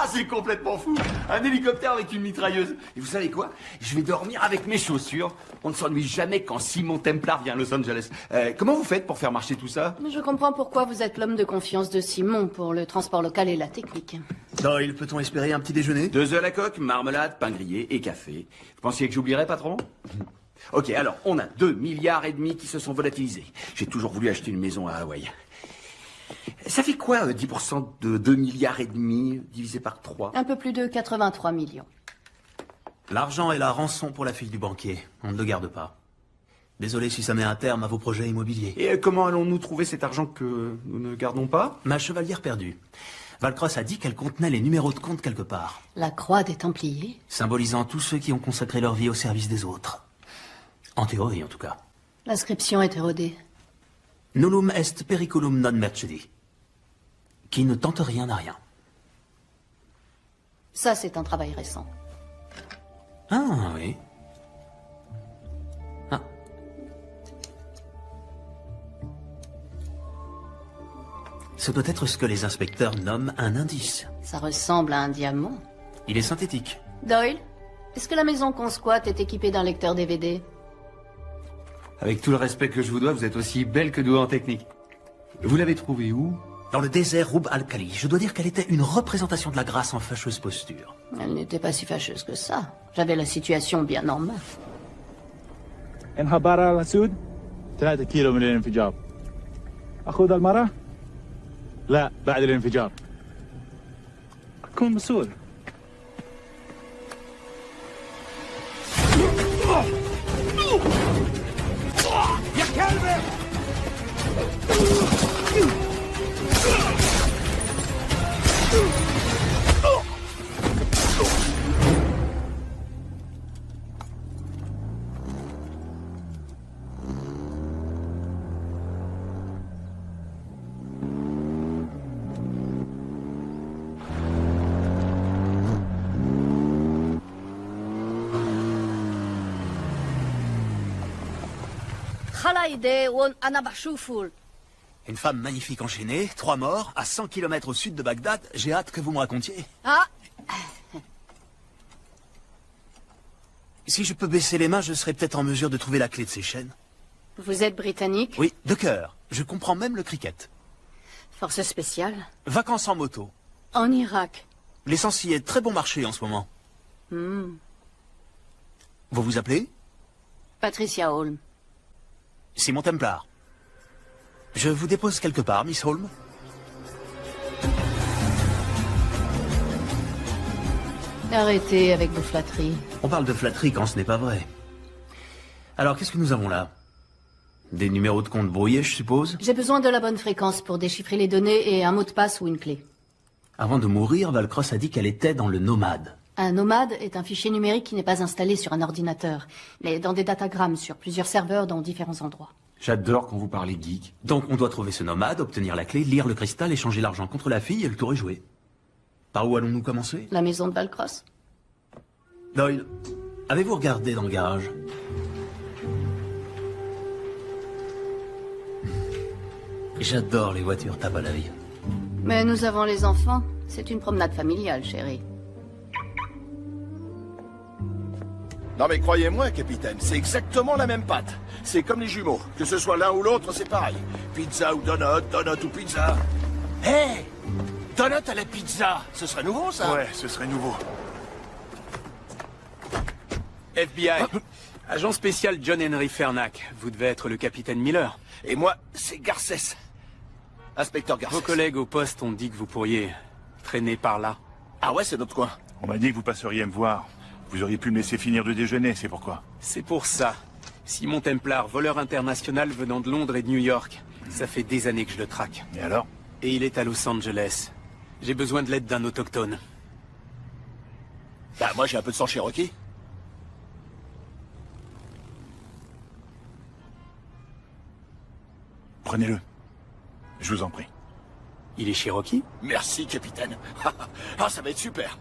Ah, c'est complètement fou. Un hélicoptère avec une mitrailleuse. Et vous savez quoi? Je vais dormir avec mes chaussures. On ne s'ennuie jamais quand Simon Templar vient à Los Angeles. Comment vous faites pour faire marcher tout ça? Je comprends pourquoi vous êtes l'homme de confiance de Simon pour le transport local et la technique. Doyle, peut-on espérer un petit déjeuner? 2 œufs à la coque, marmelade, pain grillé et café. Vous pensiez que j'oublierais, patron? Ok, alors, on a 2,5 milliards qui se sont volatilisés. J'ai toujours voulu acheter une maison à Hawaï. Ça fait quoi, 10% de 2,5 milliards divisé par 3? Un peu plus de 83 millions. L'argent est la rançon pour la fille du banquier. On ne le garde pas. Désolé si ça met un terme à vos projets immobiliers. Et comment allons-nous trouver cet argent que nous ne gardons pas? Ma chevalière perdue. Valcross a dit qu'elle contenait les numéros de compte quelque part. La croix des Templiers? Symbolisant tous ceux qui ont consacré leur vie au service des autres. En théorie, en tout cas. L'inscription est érodée. Nullum est periculum non mercedi. Qui ne tente rien n'a rien. Ça, c'est un travail récent. Ah, oui. Ah. Ce doit être ce que les inspecteurs nomment un indice. Ça ressemble à un diamant. Il est synthétique. Doyle, est-ce que la maison qu'on squatte est équipée d'un lecteur DVD? Avec tout le respect que je vous dois, vous êtes aussi belle que douée en technique. Vous l'avez trouvée où? Dans le désert Rub al-Khali. Je dois dire qu'elle était une représentation de la grâce en fâcheuse posture. Elle n'était pas si fâcheuse que ça. J'avais la situation bien en main. انها برا الاسود 3 كيلو من الانفجار. اخذ المرة؟ لا بعد الانفجار. كن مسؤول. يا كلب! Une femme magnifique enchaînée, 3 morts, à 100 km au sud de Bagdad. J'ai hâte que vous me racontiez. Ah! Si je peux baisser les mains, je serai peut-être en mesure de trouver la clé de ces chaînes. Vous êtes britannique? Oui, de cœur. Je comprends même le cricket. Force spéciale? Vacances en moto. En Irak? L'essence y est très bon marché en ce moment. Hmm. Vous vous appelez? Patricia Holm. Simon Templar. Je vous dépose quelque part, Miss Holm. Arrêtez avec vos flatteries. On parle de flatterie quand ce n'est pas vrai. Alors, qu'est-ce que nous avons là? Des numéros de compte brouillés, je suppose? J'ai besoin de la bonne fréquence pour déchiffrer les données et un mot de passe ou une clé. Avant de mourir, Valcross a dit qu'elle était dans le nomade. Un nomade est un fichier numérique qui n'est pas installé sur un ordinateur, mais dans des datagrammes sur plusieurs serveurs dans différents endroits. J'adore quand vous parlez geek. Donc on doit trouver ce nomade, obtenir la clé, lire le cristal, échanger l'argent contre la fille et le tour est joué. Par où allons-nous commencer? La maison de Valcross. Doyle, avez-vous regardé dans le garage? J'adore les voitures tape à l'œil. Mais nous avons les enfants. C'est une promenade familiale, chérie. Non mais croyez-moi, capitaine, c'est exactement la même pâte. C'est comme les jumeaux. Que ce soit l'un ou l'autre, c'est pareil. Pizza ou donut, donut ou pizza. Hé Donut à la pizza, ce serait nouveau, ça? Ouais, ce serait nouveau. FBI, agent spécial John Henry Fernac. Vous devez être le capitaine Miller. Et moi, c'est Garcès. Inspecteur Garcès. Vos collègues au poste ont dit que vous pourriez traîner par là. Ah ouais, c'est notre coin. On m'a dit que vous passeriez me voir. Vous auriez pu me laisser finir de déjeuner, c'est pourquoi. C'est pour ça. Simon Templar, voleur international venant de Londres et de New York. Ça fait des années que je le traque. Et alors? Et il est à Los Angeles. J'ai besoin de l'aide d'un autochtone. Bah, moi, j'ai un peu de sang Cherokee. Prenez-le. Je vous en prie. Il est Cherokee? Merci, capitaine. Ah, ça va être super.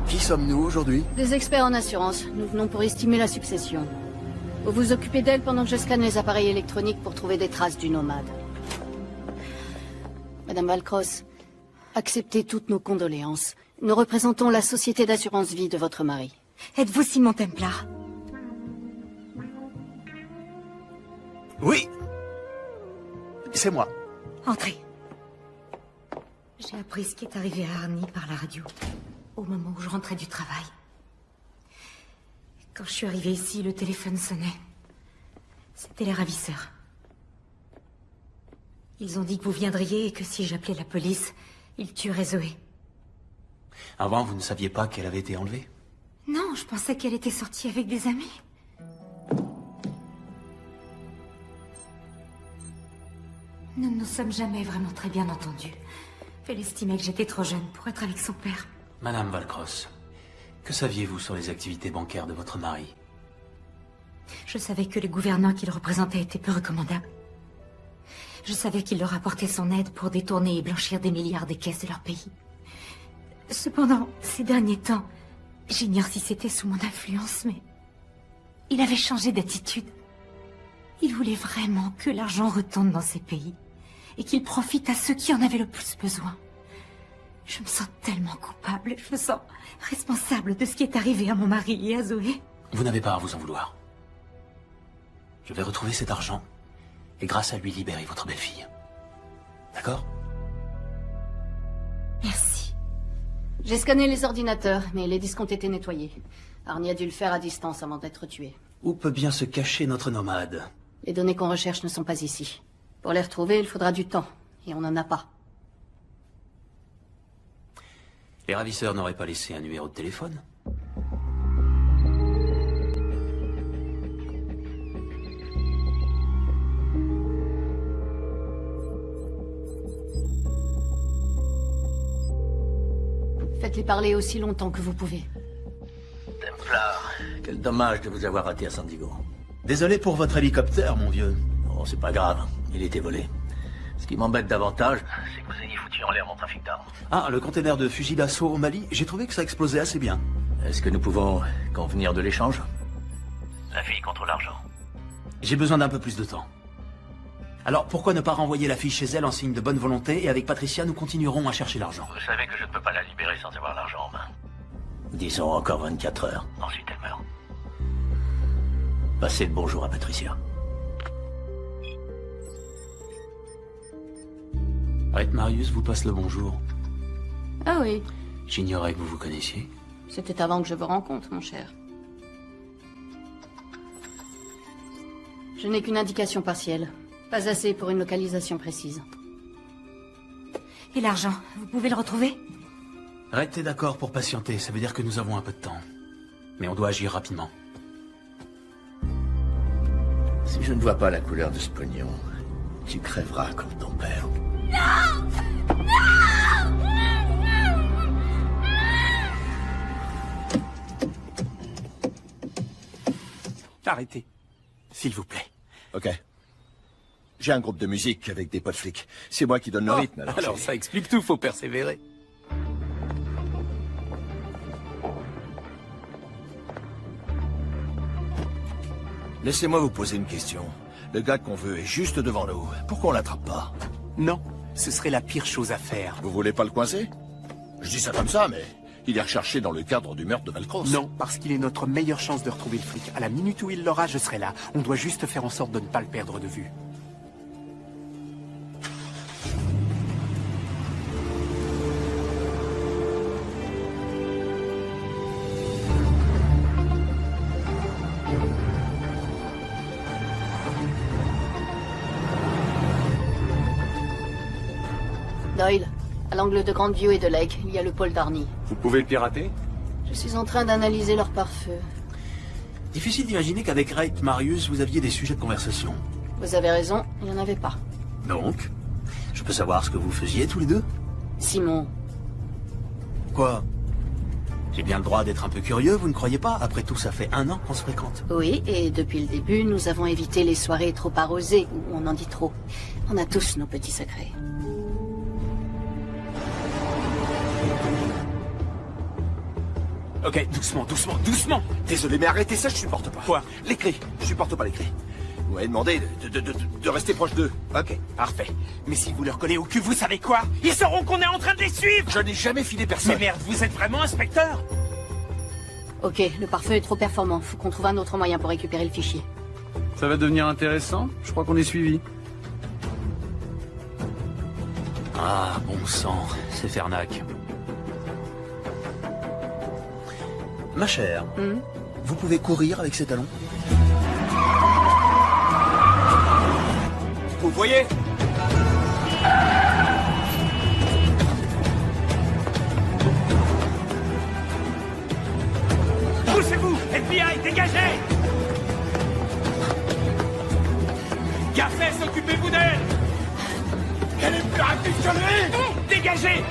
Qui sommes-nous aujourd'hui? Des experts en assurance. Nous venons pour estimer la succession. Vous vous occupez d'elle pendant que je scanne les appareils électroniques pour trouver des traces du nomade. Madame Valcross, acceptez toutes nos condoléances. Nous représentons la société d'assurance vie de votre mari. Êtes-vous Simon Templar? Oui. C'est moi. Entrez. J'ai appris ce qui est arrivé à Arnie par la radio, au moment où je rentrais du travail. Quand je suis arrivée ici, le téléphone sonnait. C'était les ravisseurs. Ils ont dit que vous viendriez et que si j'appelais la police, ils tueraient Zoé. Avant, vous ne saviez pas qu'elle avait été enlevée? Non, je pensais qu'elle était sortie avec des amis. Nous ne nous sommes jamais vraiment très bien entendus. Elle estimait que j'étais trop jeune pour être avec son père. Madame Valcross, que saviez-vous sur les activités bancaires de votre mari? Je savais que les gouvernants qu'il représentait étaient peu recommandables. Je savais qu'il leur apportait son aide pour détourner et blanchir des milliards des caisses de leur pays. Cependant, ces derniers temps, j'ignore si c'était sous mon influence, mais il avait changé d'attitude. Il voulait vraiment que l'argent retourne dans ces pays et qu'il profite à ceux qui en avaient le plus besoin. Je me sens tellement coupable, je me sens responsable de ce qui est arrivé à mon mari et à Zoé. Vous n'avez pas à vous en vouloir. Je vais retrouver cet argent et grâce à lui libérer votre belle-fille. D'accord? Merci. J'ai scanné les ordinateurs, mais les disques ont été nettoyés. Arnie a dû le faire à distance avant d'être tué. Où peut bien se cacher notre nomade? Les données qu'on recherche ne sont pas ici. Pour les retrouver, il faudra du temps, et on n'en a pas. Les ravisseurs n'auraient pas laissé un numéro de téléphone? Faites-les parler aussi longtemps que vous pouvez. Templar, quel dommage de vous avoir raté à San Diego. Désolé pour votre hélicoptère, mon vieux. Oh, c'est pas grave, il était volé. Ce qui m'embête davantage, c'est que vous ayez foutu en l'air mon trafic d'armes. Ah, le container de fusil d'assaut au Mali, j'ai trouvé que ça explosait assez bien. Est-ce que nous pouvons convenir de l'échange? La fille contre l'argent. J'ai besoin d'un peu plus de temps. Alors, pourquoi ne pas renvoyer la fille chez elle en signe de bonne volonté, et avec Patricia, nous continuerons à chercher l'argent. Vous savez que je ne peux pas la libérer sans avoir l'argent en main. Disons encore 24 heures. Ensuite, elle meurt. Passez le bonjour à Patricia. Rhett Marius vous passe le bonjour. Ah oui, J'ignorais que vous vous connaissiez. c'était avant que je vous rencontre, mon cher. Je n'ai qu'une indication partielle. Pas assez pour une localisation précise. Et l'argent, vous pouvez le retrouver? Rhett est d'accord pour patienter, ça veut dire que nous avons un peu de temps. Mais on doit agir rapidement. Si je ne vois pas la couleur de ce pognon, tu crèveras comme ton père. Arrêtez, s'il vous plaît. Ok. J'ai un groupe de musique avec des potes flics. C'est moi qui donne le rythme. Alors ça explique tout, faut persévérer. Laissez-moi vous poser une question. Le gars qu'on veut est juste devant nous. Pourquoi on l'attrape pas? Non, Ce serait la pire chose à faire. Vous voulez pas le coincer? Je dis ça comme ça, mais il est recherché dans le cadre du meurtre de Valcross. Non, parce qu'il est notre meilleure chance de retrouver le flic. À la minute où il l'aura, je serai là. On doit juste faire en sorte de ne pas le perdre de vue. Doyle, à l'angle de Grandview et de Lake, il y a le pôle d'Arnie. Vous pouvez le pirater? Je suis en train d'analyser leur pare-feu. Difficile d'imaginer qu'avec Wright Marius, vous aviez des sujets de conversation. Vous avez raison, il n'y en avait pas. Donc, je peux savoir ce que vous faisiez tous les deux? Simon. Quoi? J'ai bien le droit d'être un peu curieux, vous ne croyez pas? Après tout, ça fait 1 an qu'on se fréquente. Oui, et depuis le début, nous avons évité les soirées trop arrosées, où on en dit trop. On a tous nos petits secrets. Ok, doucement, doucement, doucement. Désolé, mais arrêtez ça, je supporte pas. Quoi? Les clés. Je supporte pas les clés. Vous m'avez demandé de rester proche d'eux. Ok, parfait. Mais si vous leur collez au cul, vous savez quoi? Ils sauront qu'on est en train de les suivre. Je n'ai jamais filé personne. Mais merde, vous êtes vraiment inspecteur? Ok, le pare-feu est trop performant. Faut qu'on trouve un autre moyen pour récupérer le fichier. Ça va devenir intéressant. Je crois qu'on est suivi. Ah, bon sang, c'est Fernac. Ma chère, vous pouvez courir avec ces talons? Vous voyez? Poussez-vous! FBI, dégagez! Garcès, occupez-vous d'elle! Elle est plus rapide que lui! Dégagez!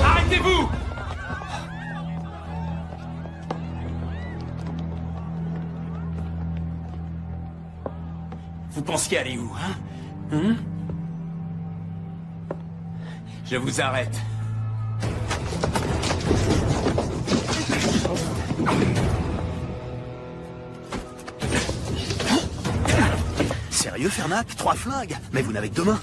Arrêtez-vous! Vous pensiez aller où, hein? Je vous arrête. Sérieux, Fernac? 3 flingues? Mais vous n'avez que 2 mains.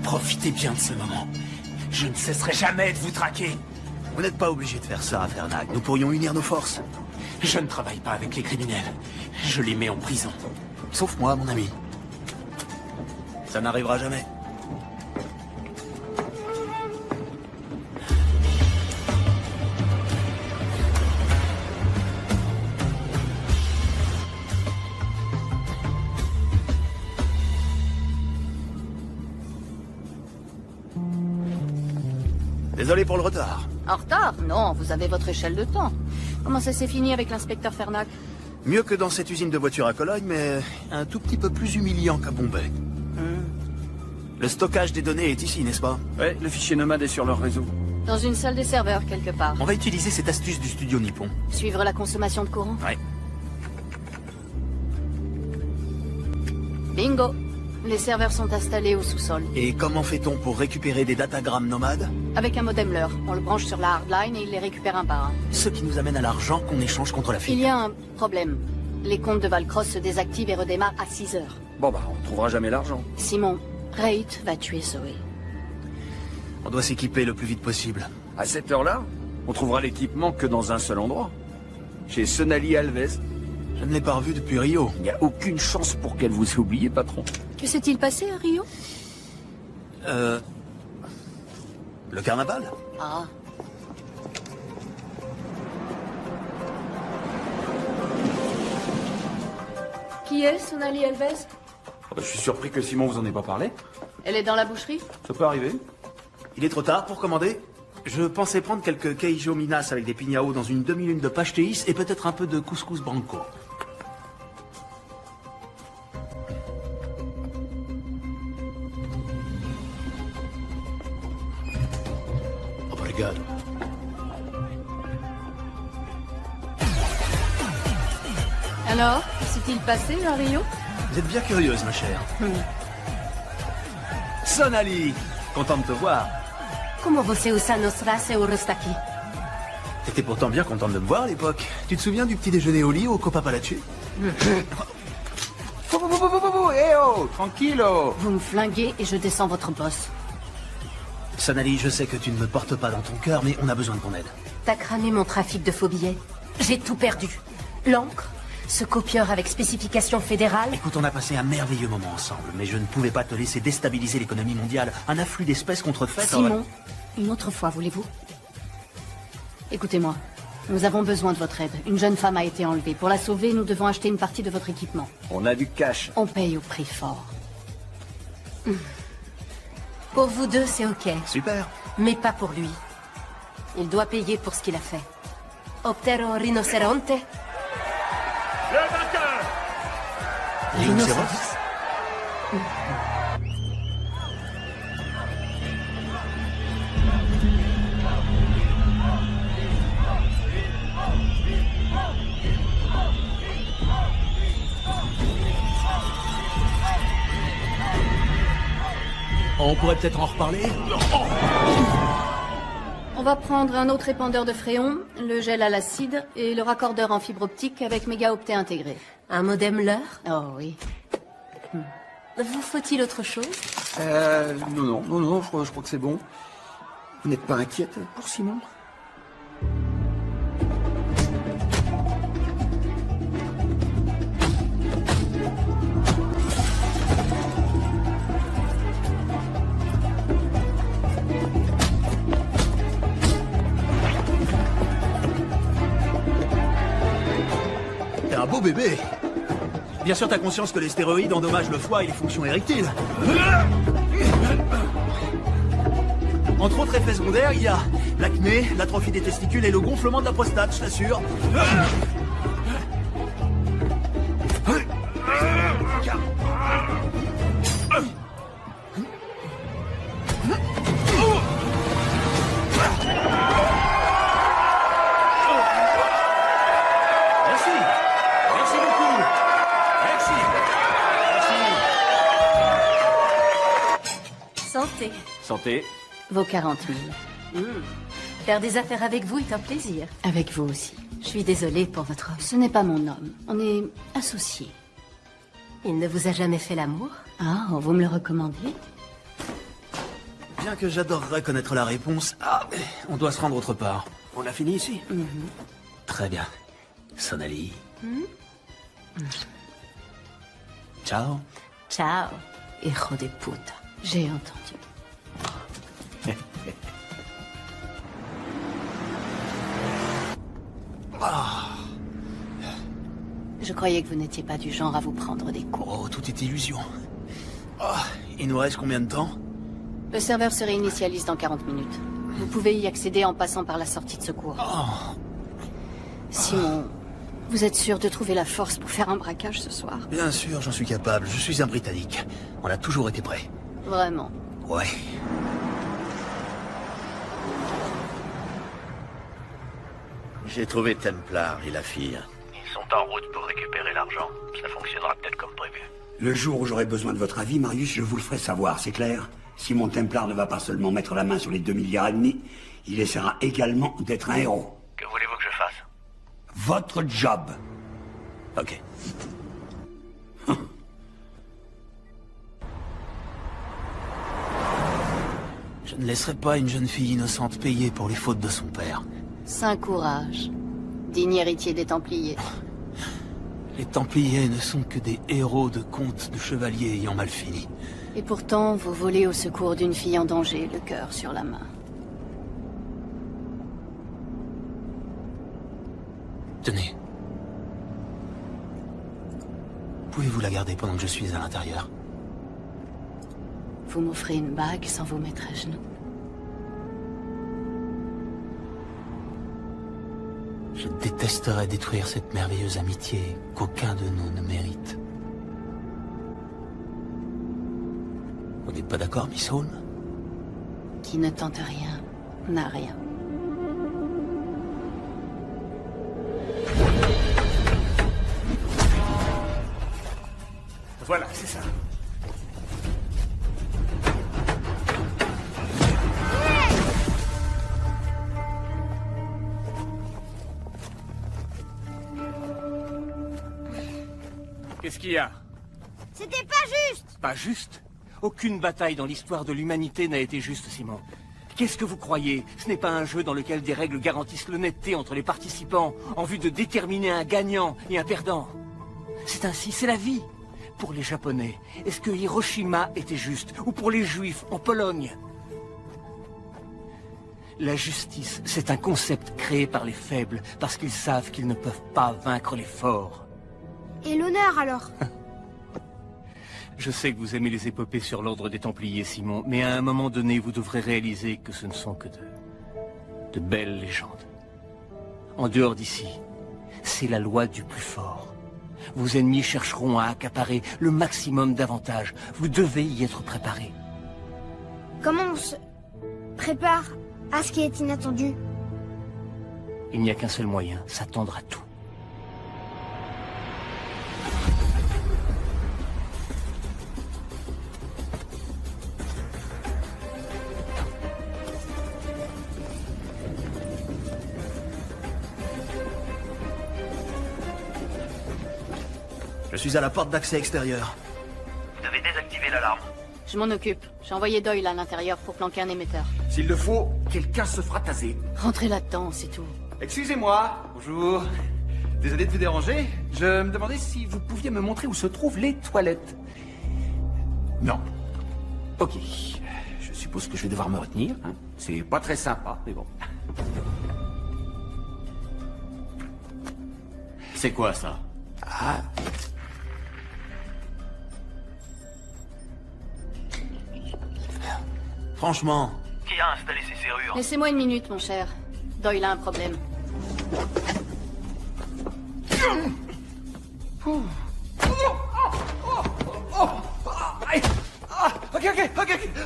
Profitez bien de ce moment. Je ne cesserai jamais de vous traquer. Vous n'êtes pas obligé de faire ça, Fernac. Nous pourrions unir nos forces. Je ne travaille pas avec les criminels. Je les mets en prison. Sauf moi, mon ami. Ça n'arrivera jamais. Désolé pour le retard. En retard? Non, vous avez votre échelle de temps. Comment ça s'est fini avec l'inspecteur Fernac? Mieux que dans cette usine de voitures à Cologne, mais un tout petit peu plus humiliant qu'à Bombay. Le stockage des données est ici, n'est-ce pas? Ouais, le fichier nomade est sur leur réseau. Dans une salle des serveurs, quelque part. On va utiliser cette astuce du studio Nippon. Suivre la consommation de courant? Ouais. Bingo! Les serveurs sont installés au sous-sol. Et comment fait-on pour récupérer des datagrammes nomades? Avec un modem leur. On le branche sur la hardline et il les récupère un par un. Ce qui nous amène à l'argent qu'on échange contre la fille. Il y a un problème. Les comptes de Valcross se désactivent et redémarrent à 6 heures. Bon bah, on trouvera jamais l'argent. Simon, Wright va tuer Zoé. On doit s'équiper le plus vite possible. À cette heure-là, on trouvera l'équipement que dans un seul endroit. Chez Sonali Alves. Je ne l'ai pas revu depuis Rio. Il n'y a aucune chance pour qu'elle vous ait oublié, patron. Que s'est-il passé à Rio? Le carnaval? Ah. Qui est Sonali Alves? Je suis surpris que Simon vous en ait pas parlé. Elle est dans la boucherie? Ça peut arriver. Il est trop tard pour commander? Je pensais prendre quelques queijo minas avec des pignao dans une demi-lune de pastéis et peut-être un peu de couscous branco. Obrigado. Alors, que s'est-il passé à Rio? Vous êtes bien curieuse, ma chère. Sonali, content de te voir. Comment você usa nostra euros aqui? T'étais pourtant bien contente de me voir à l'époque. Tu te souviens du petit déjeuner au lit au Copa Palace? Eh oh, tranquillo. Vous me flinguez et je descends votre boss. Sonali, je sais que tu ne me portes pas dans ton cœur, mais on a besoin de ton aide. T'as cramé mon trafic de faux billets. J'ai tout perdu. L'encre, ce copieur avec spécification fédérale. Écoute, on a passé un merveilleux moment ensemble, mais je ne pouvais pas te laisser déstabiliser l'économie mondiale. Un afflux d'espèces contrefaites... Simon, une autre fois, voulez-vous? Écoutez-moi, nous avons besoin de votre aide. Une jeune femme a été enlevée. Pour la sauver, nous devons acheter une partie de votre équipement. On a du cash. On paye au prix fort. Pour vous deux, c'est ok. Super. Mais pas pour lui. Il doit payer pour ce qu'il a fait. Optero rinoceronte. Le vainqueur! Rhinocéros. On pourrait peut-être en reparler. On va prendre un autre épandeur de fréon, le gel à l'acide et le raccordeur en fibre optique avec mégaoctets intégré. Un modem leurre? Oh oui. Vous faut-il autre chose? Non, je crois que c'est bon. Vous n'êtes pas inquiète pour Simon? T'es un beau bébé. Bien sûr, t'as conscience que les stéroïdes endommagent le foie et les fonctions érectiles. Entre autres effets secondaires, il y a l'acné, l'atrophie des testicules et le gonflement de la prostate, je t'assure. Merci beaucoup. Santé. Santé. Vos 40 000. Faire des affaires avec vous est un plaisir. Avec vous aussi. Je suis désolée pour votre homme. Ce n'est pas mon homme. On est associés. Il ne vous a jamais fait l'amour? Ah, vous me le recommandez? Bien que j'adorerais connaître la réponse, on doit se rendre autre part. On a fini ici? Très bien. Sonali. Ciao. Ciao, hijo de puta. J'ai entendu. Je croyais que vous n'étiez pas du genre à vous prendre des coups. Oh, tout est illusion. Il nous reste combien de temps? Le serveur se réinitialise dans 40 minutes. Vous pouvez y accéder en passant par la sortie de secours. Simon, vous êtes sûr de trouver la force pour faire un braquage ce soir? Bien sûr, j'en suis capable. Je suis un Britannique. On a toujours été prêts. Vraiment? Ouais. J'ai trouvé Templar et la fille. Ils sont en route pour récupérer l'argent. Ça fonctionnera peut-être comme prévu. Le jour où j'aurai besoin de votre avis, Marius, je vous le ferai savoir, c'est clair? Si mon Templar ne va pas seulement mettre la main sur les 2,5 milliards, il essaiera également d'être un héros. Que voulez-vous que je fasse? Votre job. Ok. Je ne laisserai pas une jeune fille innocente payer pour les fautes de son père. Saint courage. Digne héritier des Templiers. Les Templiers ne sont que des héros de contes de chevaliers ayant mal fini. Et pourtant, vous volez au secours d'une fille en danger, le cœur sur la main. Tenez. Pouvez-vous la garder pendant que je suis à l'intérieur? Vous m'offrez une bague sans vous mettre à genoux. Je détesterais détruire cette merveilleuse amitié qu'aucun de nous ne mérite. Vous n'êtes pas d'accord, Miss Holmes? Qui ne tente rien, n'a rien. Voilà, c'est ça. Qu'est-ce qu'il y a? C'était pas juste! Pas juste? Aucune bataille dans l'histoire de l'humanité n'a été juste, Simon. Qu'est-ce que vous croyez? Ce n'est pas un jeu dans lequel des règles garantissent l'honnêteté entre les participants en vue de déterminer un gagnant et un perdant. C'est ainsi, c'est la vie. Pour les Japonais, est-ce que Hiroshima était juste? Ou pour les Juifs en Pologne? La justice, c'est un concept créé par les faibles parce qu'ils savent qu'ils ne peuvent pas vaincre les forts. Et l'honneur, alors? Je sais que vous aimez les épopées sur l'ordre des Templiers, Simon, mais à un moment donné, vous devrez réaliser que ce ne sont que de belles légendes. En dehors d'ici, c'est la loi du plus fort. Vos ennemis chercheront à accaparer le maximum d'avantages. Vous devez y être préparé. Comment on se prépare à ce qui est inattendu? Il n'y a qu'un seul moyen, s'attendre à tout. Je suis à la porte d'accès extérieure. Vous devez désactiver l'alarme. Je m'en occupe. J'ai envoyé Doyle à l'intérieur pour planquer un émetteur. S'il le faut, quelqu'un se fera taser. Rentrez là-dedans, c'est tout. Excusez-moi, bonjour. Désolé de vous déranger. Je me demandais si vous pouviez me montrer où se trouvent les toilettes. Non. Ok. Je suppose que je vais devoir me retenir. Hein. C'est pas très sympa, mais bon. C'est quoi ça? Ah. Franchement. Qui a installé ces serrures? Laissez-moi une minute, mon cher. Doyle a un problème. Ok.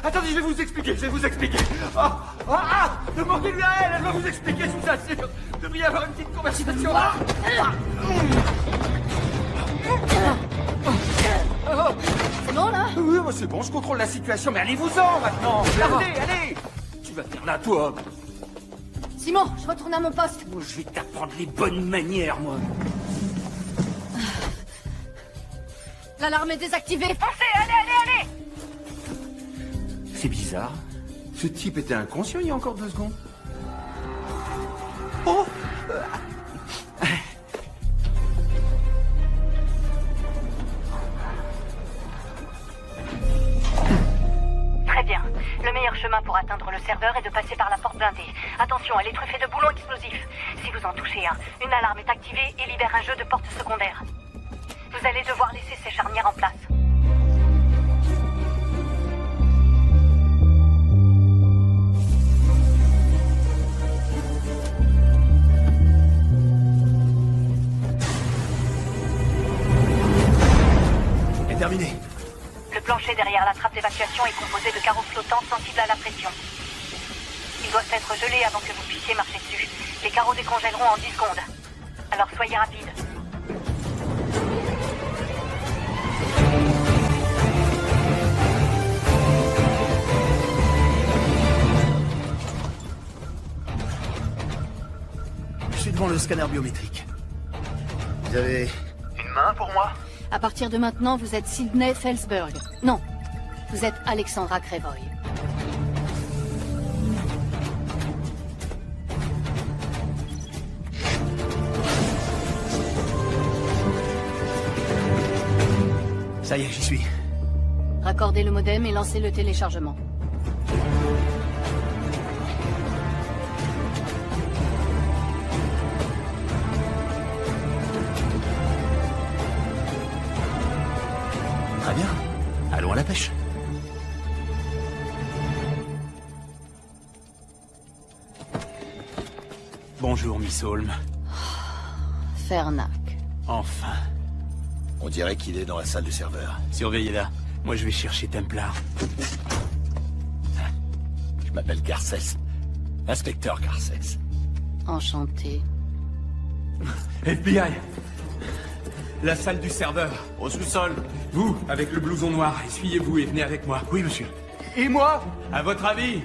Attendez, je vais vous expliquer, demandez-lui à elle, elle va vous expliquer, je vous assure. Vous devriez avoir une petite conversation. C'est bon, là? Oui, c'est bon, je contrôle la situation, mais allez-vous-en maintenant. Allez. Tu vas faire là, toi. Simon, je retourne à mon poste. Moi, je vais t'apprendre les bonnes manières, moi. L'alarme est désactivée. Foncez, allez! C'est bizarre. Ce type était inconscient il y a encore 2 secondes. Oh! Très bien. Le meilleur chemin pour atteindre le serveur est de passer par la porte blindée. Attention, elle est truffée de boulons explosifs. Si vous en touchez un, une alarme est activée et libère un jeu de porte secondaire. Vous allez devoir laisser ces charnières en place. est terminé. Le plancher derrière la trappe d'évacuation est composé de carreaux flottants sensibles à la pression. Ils doivent être gelés avant que vous puissiez marcher dessus. Les carreaux décongèleront en 10 secondes. Alors soyez rapide. Je suis devant le scanner biométrique. Vous avez une main pour moi? À partir de maintenant, vous êtes Sidney Felsberg. Non, vous êtes Alexandra Crevoy. Ça y est, j'y suis. Raccordez le modem et lancez le téléchargement. Très bien. Allons à la pêche. Bonjour, Miss Holmes. Fernac. Enfin. On dirait qu'il est dans la salle du serveur. Surveillez-la. Moi, je vais chercher Templar. Je m'appelle Garcès. Inspecteur Garcès. Enchanté. FBI! La salle du serveur. Au sous-sol. Vous, avec le blouson noir, essuyez-vous et venez avec moi. Oui, monsieur. Et moi? À votre avis?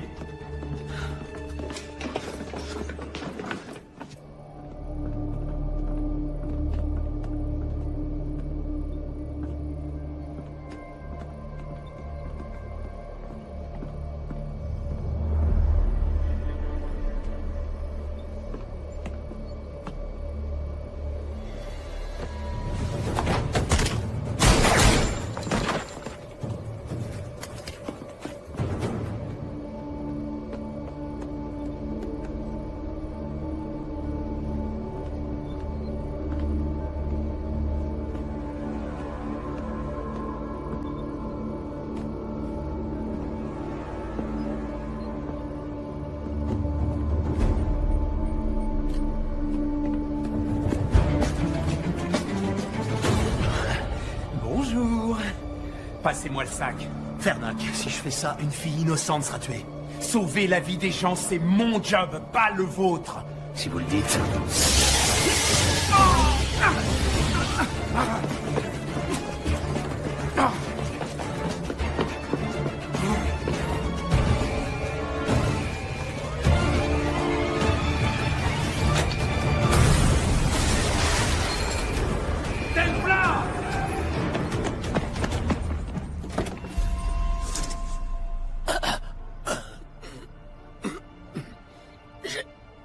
Bonjour. Passez-moi le sac. Fernac, si je fais ça, une fille innocente sera tuée. Sauver la vie des gens, c'est mon job, pas le vôtre. Si vous le dites.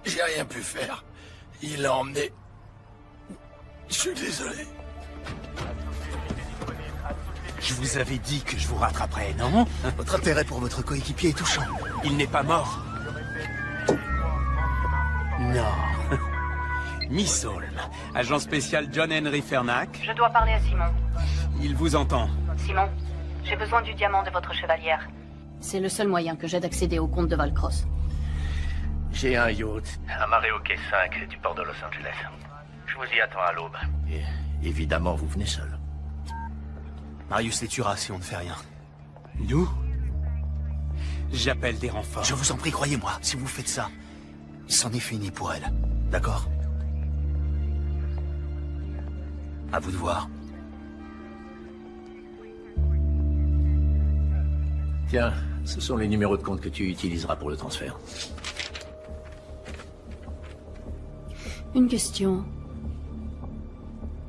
J'ai rien pu faire. Il l'a emmené. Je suis désolé. Je vous avais dit que je vous rattraperais, non? Votre intérêt pour votre coéquipier est touchant. Il n'est pas mort. Non. Miss Holm, agent spécial John Henry Fernac. Je dois parler à Simon. Il vous entend. Simon, j'ai besoin du diamant de votre chevalière. C'est le seul moyen que j'ai d'accéder au compte de Valcross. J'ai un yacht. Amarré au quai 5 du port de Los Angeles. Je vous y attends à l'aube. Et évidemment, vous venez seul. Marius les tuera si on ne fait rien. Nous? J'appelle des renforts. Je vous en prie, croyez-moi, si vous faites ça, c'en est fini pour elle. D'accord? À vous de voir. Tiens, ce sont les numéros de compte que tu utiliseras pour le transfert. Une question.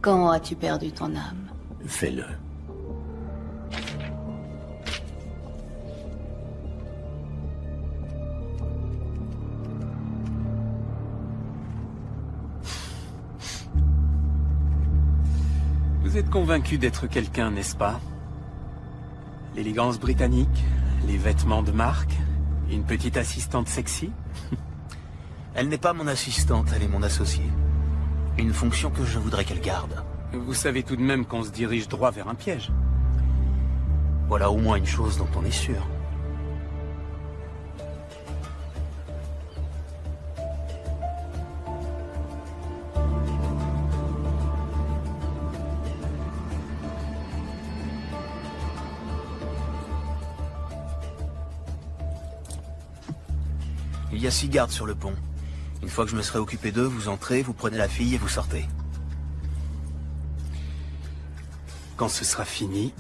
Quand as-tu perdu ton âme? Fais-le. Vous êtes convaincu d'être quelqu'un, n'est-ce pas? L'élégance britannique, les vêtements de marque, une petite assistante sexy? Elle n'est pas mon assistante, elle est mon associée. Une fonction que je voudrais qu'elle garde. Vous savez tout de même qu'on se dirige droit vers un piège. Voilà au moins une chose dont on est sûr. Il y a 6 gardes sur le pont. Une fois que je me serai occupé d'eux, vous entrez, vous prenez la fille et vous sortez. Quand ce sera fini,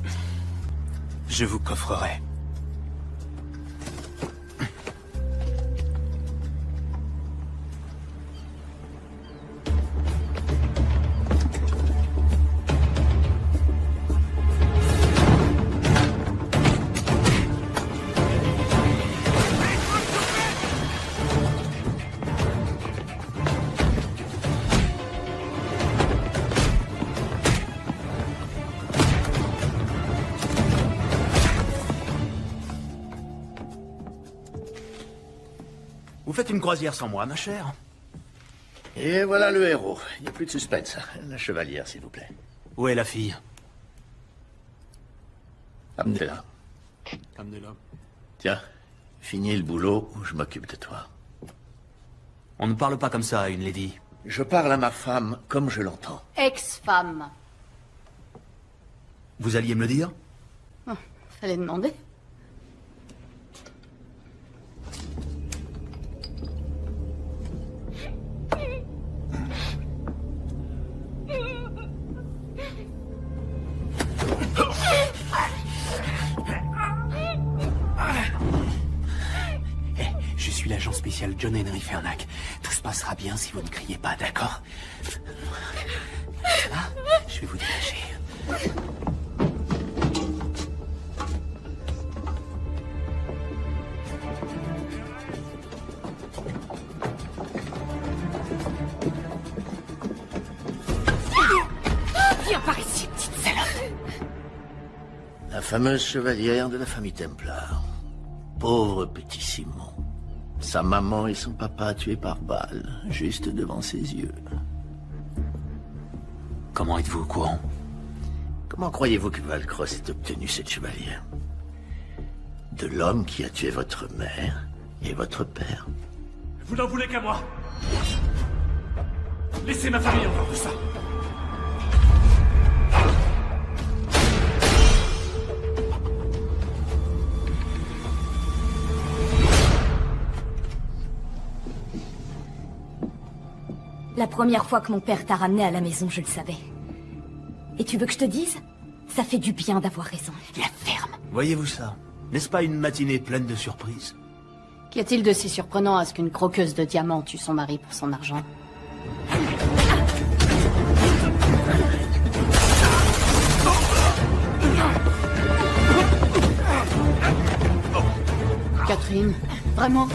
je vous coffrerai. Vous faites une croisière sans moi, ma chère? Et voilà le héros. Il n'y a plus de suspense. La chevalière, s'il vous plaît. Où est la fille? Amenez-la. Amenez-la. Tiens, finis le boulot ou je m'occupe de toi. On ne parle pas comme ça à une lady. Je parle à ma femme comme je l'entends. Ex-femme. Vous alliez me le dire? Oh, fallait demander. Je suis l'agent spécial John Henry Fernac. Tout se passera bien si vous ne criez pas, d'accord? Ça va? Je vais vous dégager. Viens par ici, petite salope. La fameuse chevalière de la famille Templar. Pauvre petit Simon. Sa maman et son papa tués par balle, juste devant ses yeux. Comment êtes-vous au courant? Comment croyez-vous que Valcross ait obtenu cette chevalière? De l'homme qui a tué votre mère et votre père. Vous n'en voulez qu'à moi. Laissez ma famille encore de ça. La première fois que mon père t'a ramené à la maison, je le savais. Et tu veux que je te dise? Ça fait du bien d'avoir raison. La ferme. Voyez-vous ça? N'est-ce pas une matinée pleine de surprises? Qu'y a-t-il de si surprenant à ce qu'une croqueuse de diamants tue son mari pour son argent? Catherine, vraiment?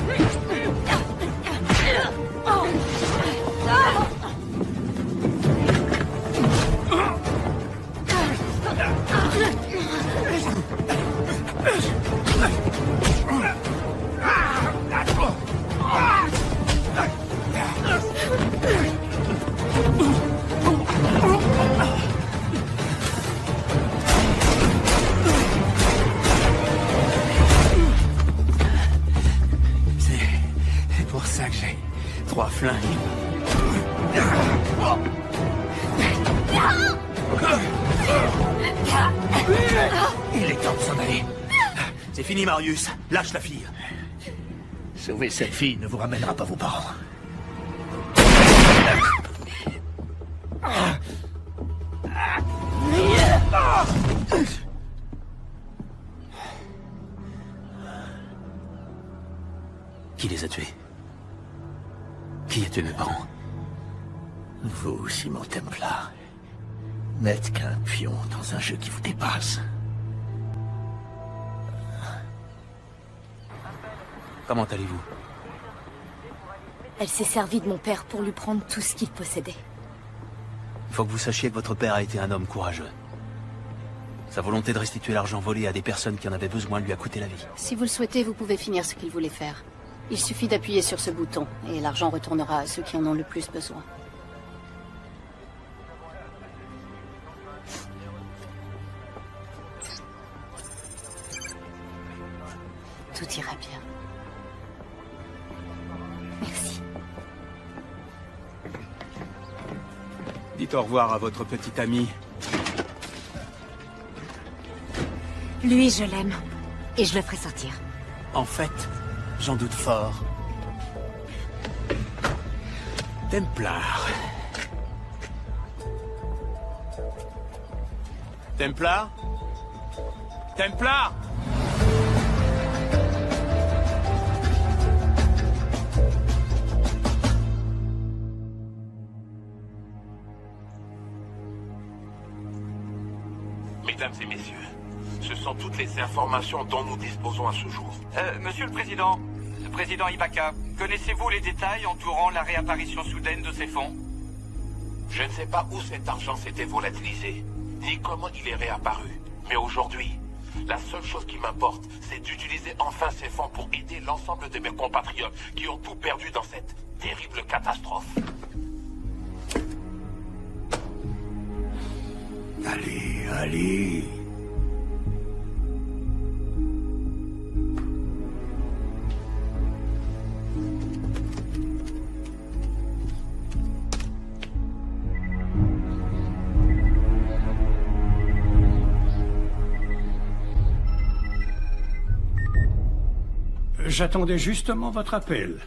C'est pour ça que j'ai 3 flingues. Il est temps de s'en aller. C'est fini, Marius. Lâche la fille. Sauver cette fille ne vous ramènera pas vos parents. Qui les a tués? Qui a tué mes parents? Vous, Simon Templar, n'êtes qu'un pion dans un jeu qui vous dépasse. Comment allez-vous? Elle s'est servie de mon père pour lui prendre tout ce qu'il possédait. Il faut que vous sachiez que votre père a été un homme courageux. Sa volonté de restituer l'argent volé à des personnes qui en avaient besoin lui a coûté la vie. Si vous le souhaitez, vous pouvez finir ce qu'il voulait faire. Il suffit d'appuyer sur ce bouton, et l'argent retournera à ceux qui en ont le plus besoin. Tout ira bien. Merci. Dites au revoir à votre petit ami. Lui, je l'aime. Et je le ferai sortir. En fait, j'en doute fort. Templar. Templar? Templar? Mesdames et messieurs, ce sont toutes les informations dont nous disposons à ce jour. Monsieur le Président Ibaka, connaissez-vous les détails entourant la réapparition soudaine de ces fonds? Je ne sais pas où cet argent s'était volatilisé, ni comment il est réapparu. Mais aujourd'hui, la seule chose qui m'importe, c'est d'utiliser enfin ces fonds pour aider l'ensemble de mes compatriotes qui ont tout perdu dans cette terrible catastrophe. Allez, allez. J'attendais justement votre appel.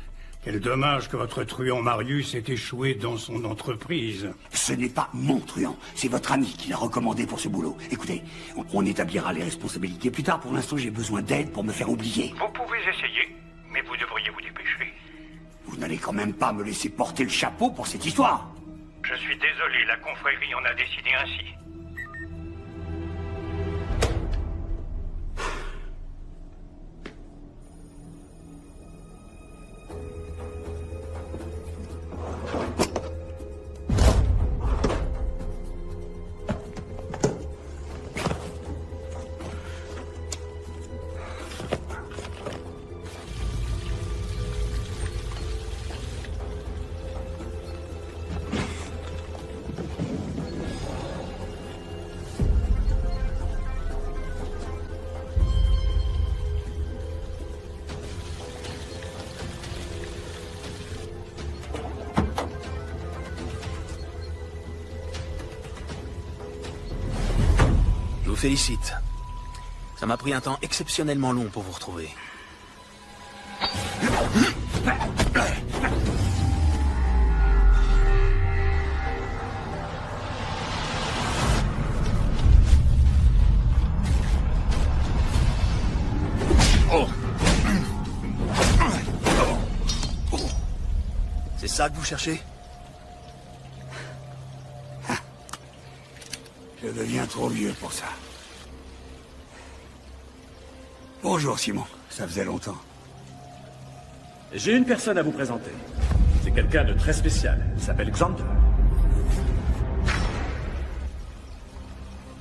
Quel dommage que votre truand Marius ait échoué dans son entreprise. Ce n'est pas mon truand, c'est votre ami qui l'a recommandé pour ce boulot. Écoutez, on établira les responsabilités plus tard. Pour l'instant, j'ai besoin d'aide pour me faire oublier. Vous pouvez essayer, mais vous devriez vous dépêcher. Vous n'allez quand même pas me laisser porter le chapeau pour cette histoire. Je suis désolé, la confrérie en a décidé ainsi. Je vous félicite. Ça m'a pris un temps exceptionnellement long pour vous retrouver. C'est ça que vous cherchez? Je deviens trop vieux pour ça. Bonjour Simon, ça faisait longtemps. J'ai une personne à vous présenter. C'est quelqu'un de très spécial. Il s'appelle Xander.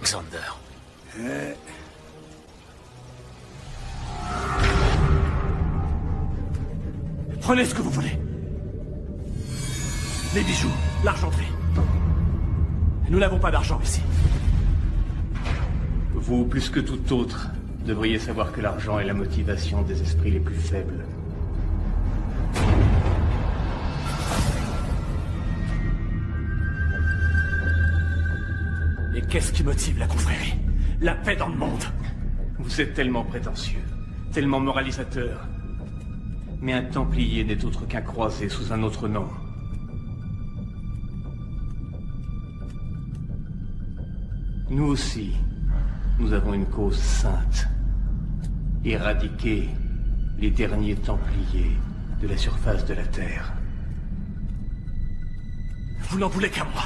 Xander. Prenez ce que vous voulez. Les bijoux, l'argenterie. Nous n'avons pas d'argent ici. Vous, plus que tout autre, devriez savoir que l'argent est la motivation des esprits les plus faibles. Et qu'est-ce qui motive la confrérie? La paix dans le monde. Vous êtes tellement prétentieux, tellement moralisateur. Mais un Templier n'est autre qu'un croisé sous un autre nom. Nous aussi, nous avons une cause sainte. Éradiquer les derniers Templiers de la surface de la Terre. Vous n'en voulez qu'à moi.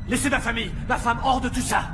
Laissez ma famille, ma femme hors de tout ça.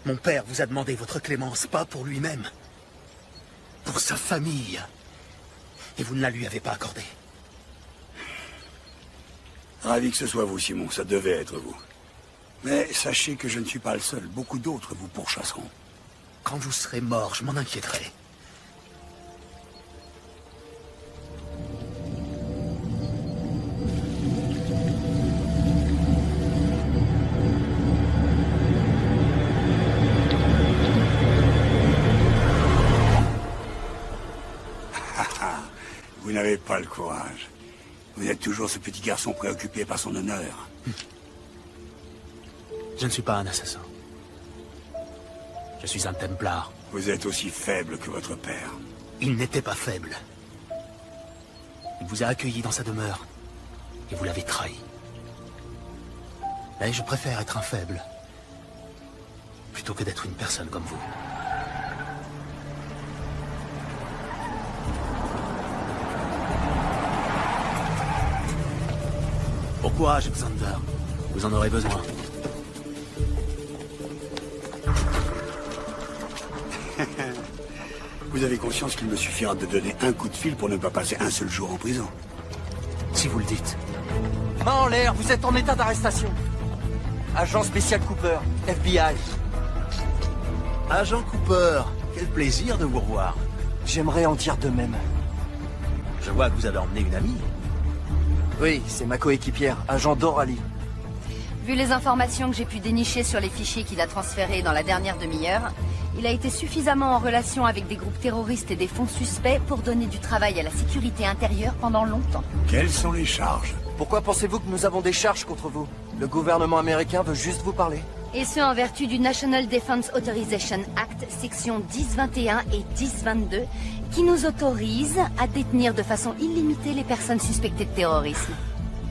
Mon père vous a demandé votre clémence, pas pour lui-même. Pour sa famille. Et vous ne la lui avez pas accordée. Ravi que ce soit vous, Simon, ça devait être vous. Mais sachez que je ne suis pas le seul, beaucoup d'autres vous pourchasseront. Quand vous serez mort, je m'en inquiéterai. Vous n'avez pas le courage. Vous êtes toujours ce petit garçon préoccupé par son honneur. Je ne suis pas un assassin. Je suis un Templar. Vous êtes aussi faible que votre père. Il n'était pas faible. Il vous a accueilli dans sa demeure. Et vous l'avez trahi. Mais je préfère être un faible. Plutôt que d'être une personne comme vous. Bon courage, Xander. Vous en aurez besoin. Vous avez conscience qu'il me suffira de donner un coup de fil pour ne pas passer un seul jour en prison. Si vous le dites. Main en l'air, vous êtes en état d'arrestation. Agent spécial Cooper, FBI. Agent Cooper, quel plaisir de vous revoir. J'aimerais en dire de même. Je vois que vous avez emmené une amie. Oui, c'est ma coéquipière, agent Doralee. Vu les informations que j'ai pu dénicher sur les fichiers qu'il a transférés dans la dernière demi-heure, il a été suffisamment en relation avec des groupes terroristes et des fonds suspects pour donner du travail à la sécurité intérieure pendant longtemps. Quelles sont les charges? Pourquoi pensez-vous que nous avons des charges contre vous? Le gouvernement américain veut juste vous parler. Et ce, en vertu du National Defense Authorization Act, section 1021 et 1022, qui nous autorise à détenir de façon illimitée les personnes suspectées de terrorisme.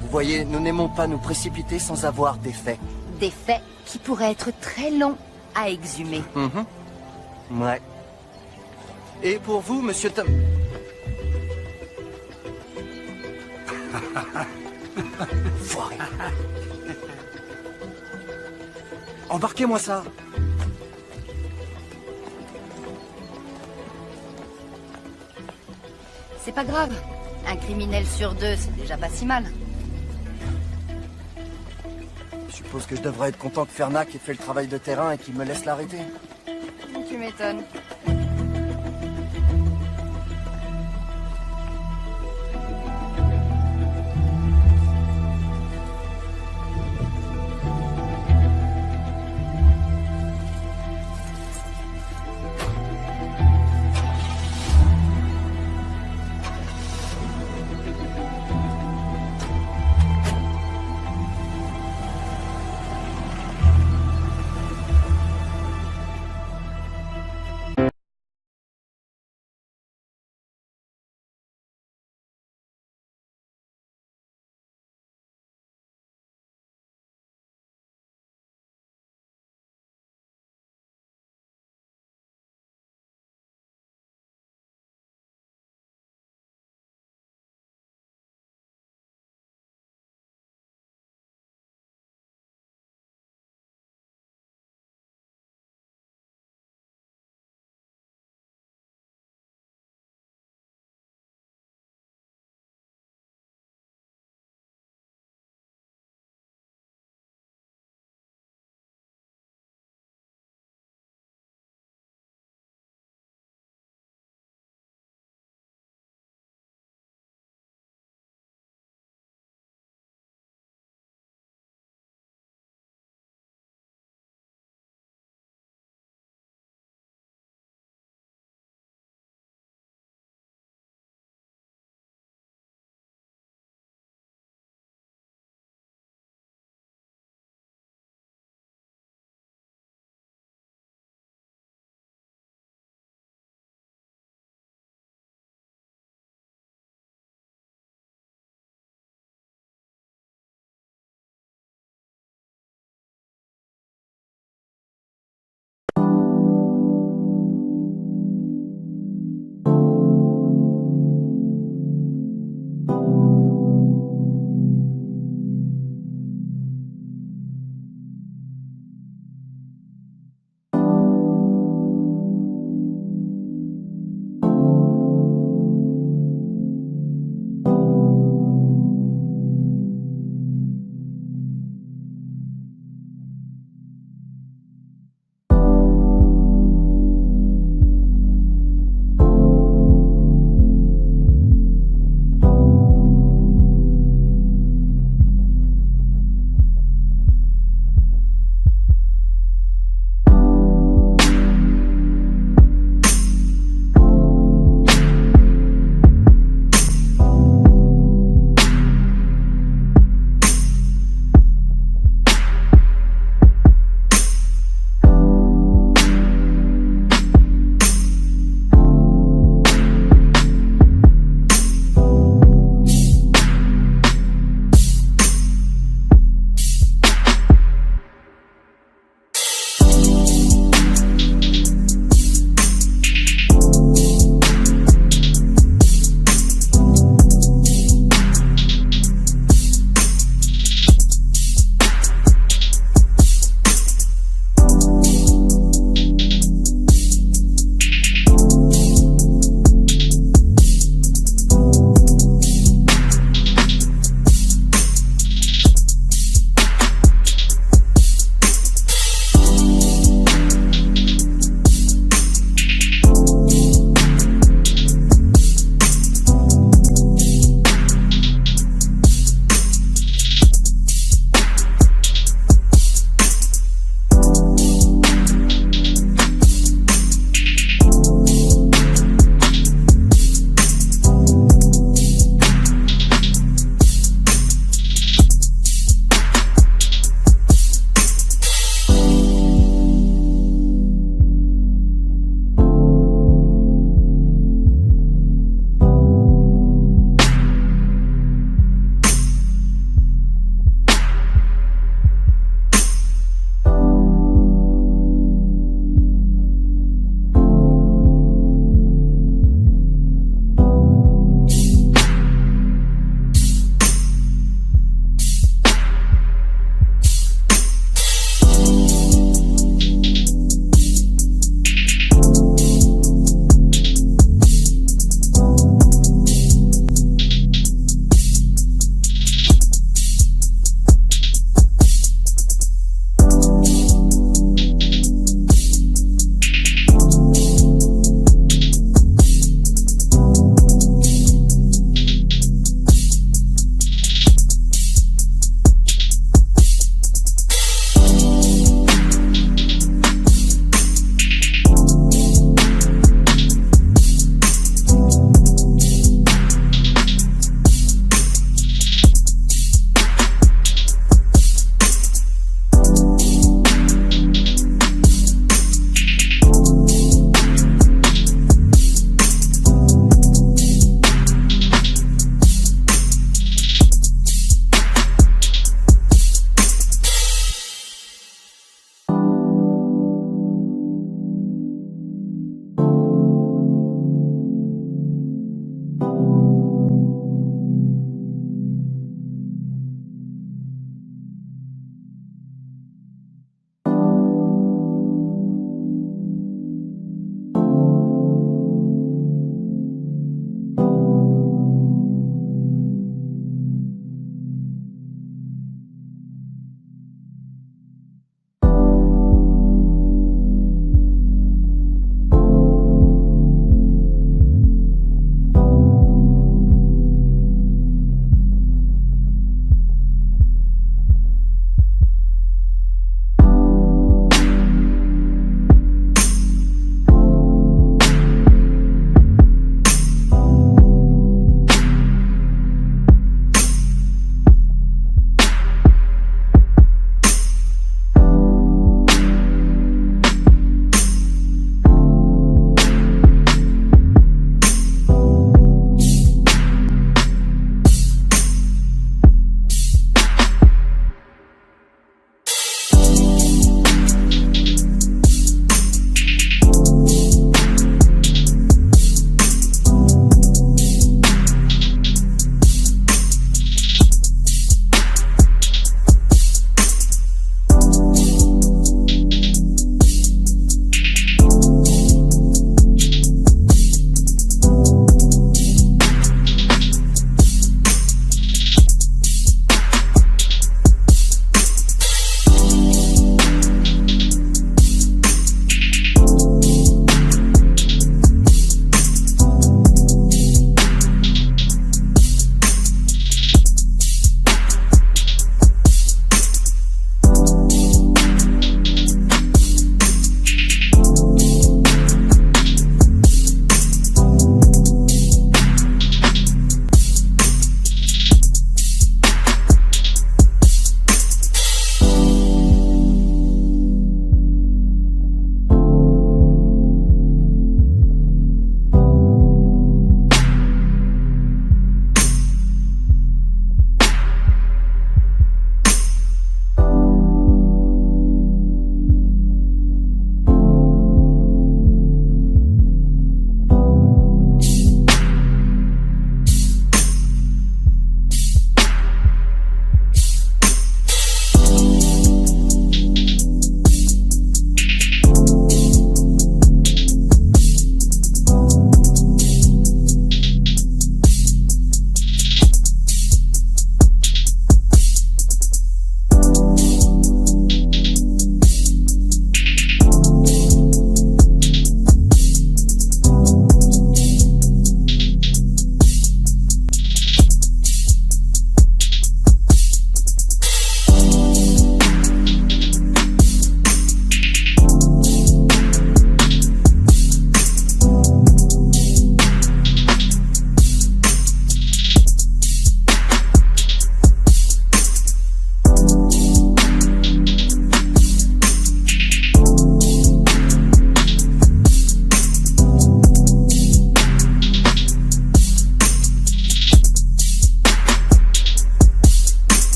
Vous voyez, nous n'aimons pas nous précipiter sans avoir des faits. Des faits qui pourraient être très longs à exhumer. Ouais. Et pour vous, monsieur Tom... Foiré. Embarquez-moi ça. C'est pas grave. Un criminel sur deux, c'est déjà pas si mal. Je suppose que je devrais être content que Fernac ait fait le travail de terrain et qu'il me laisse l'arrêter. Tu m'étonnes.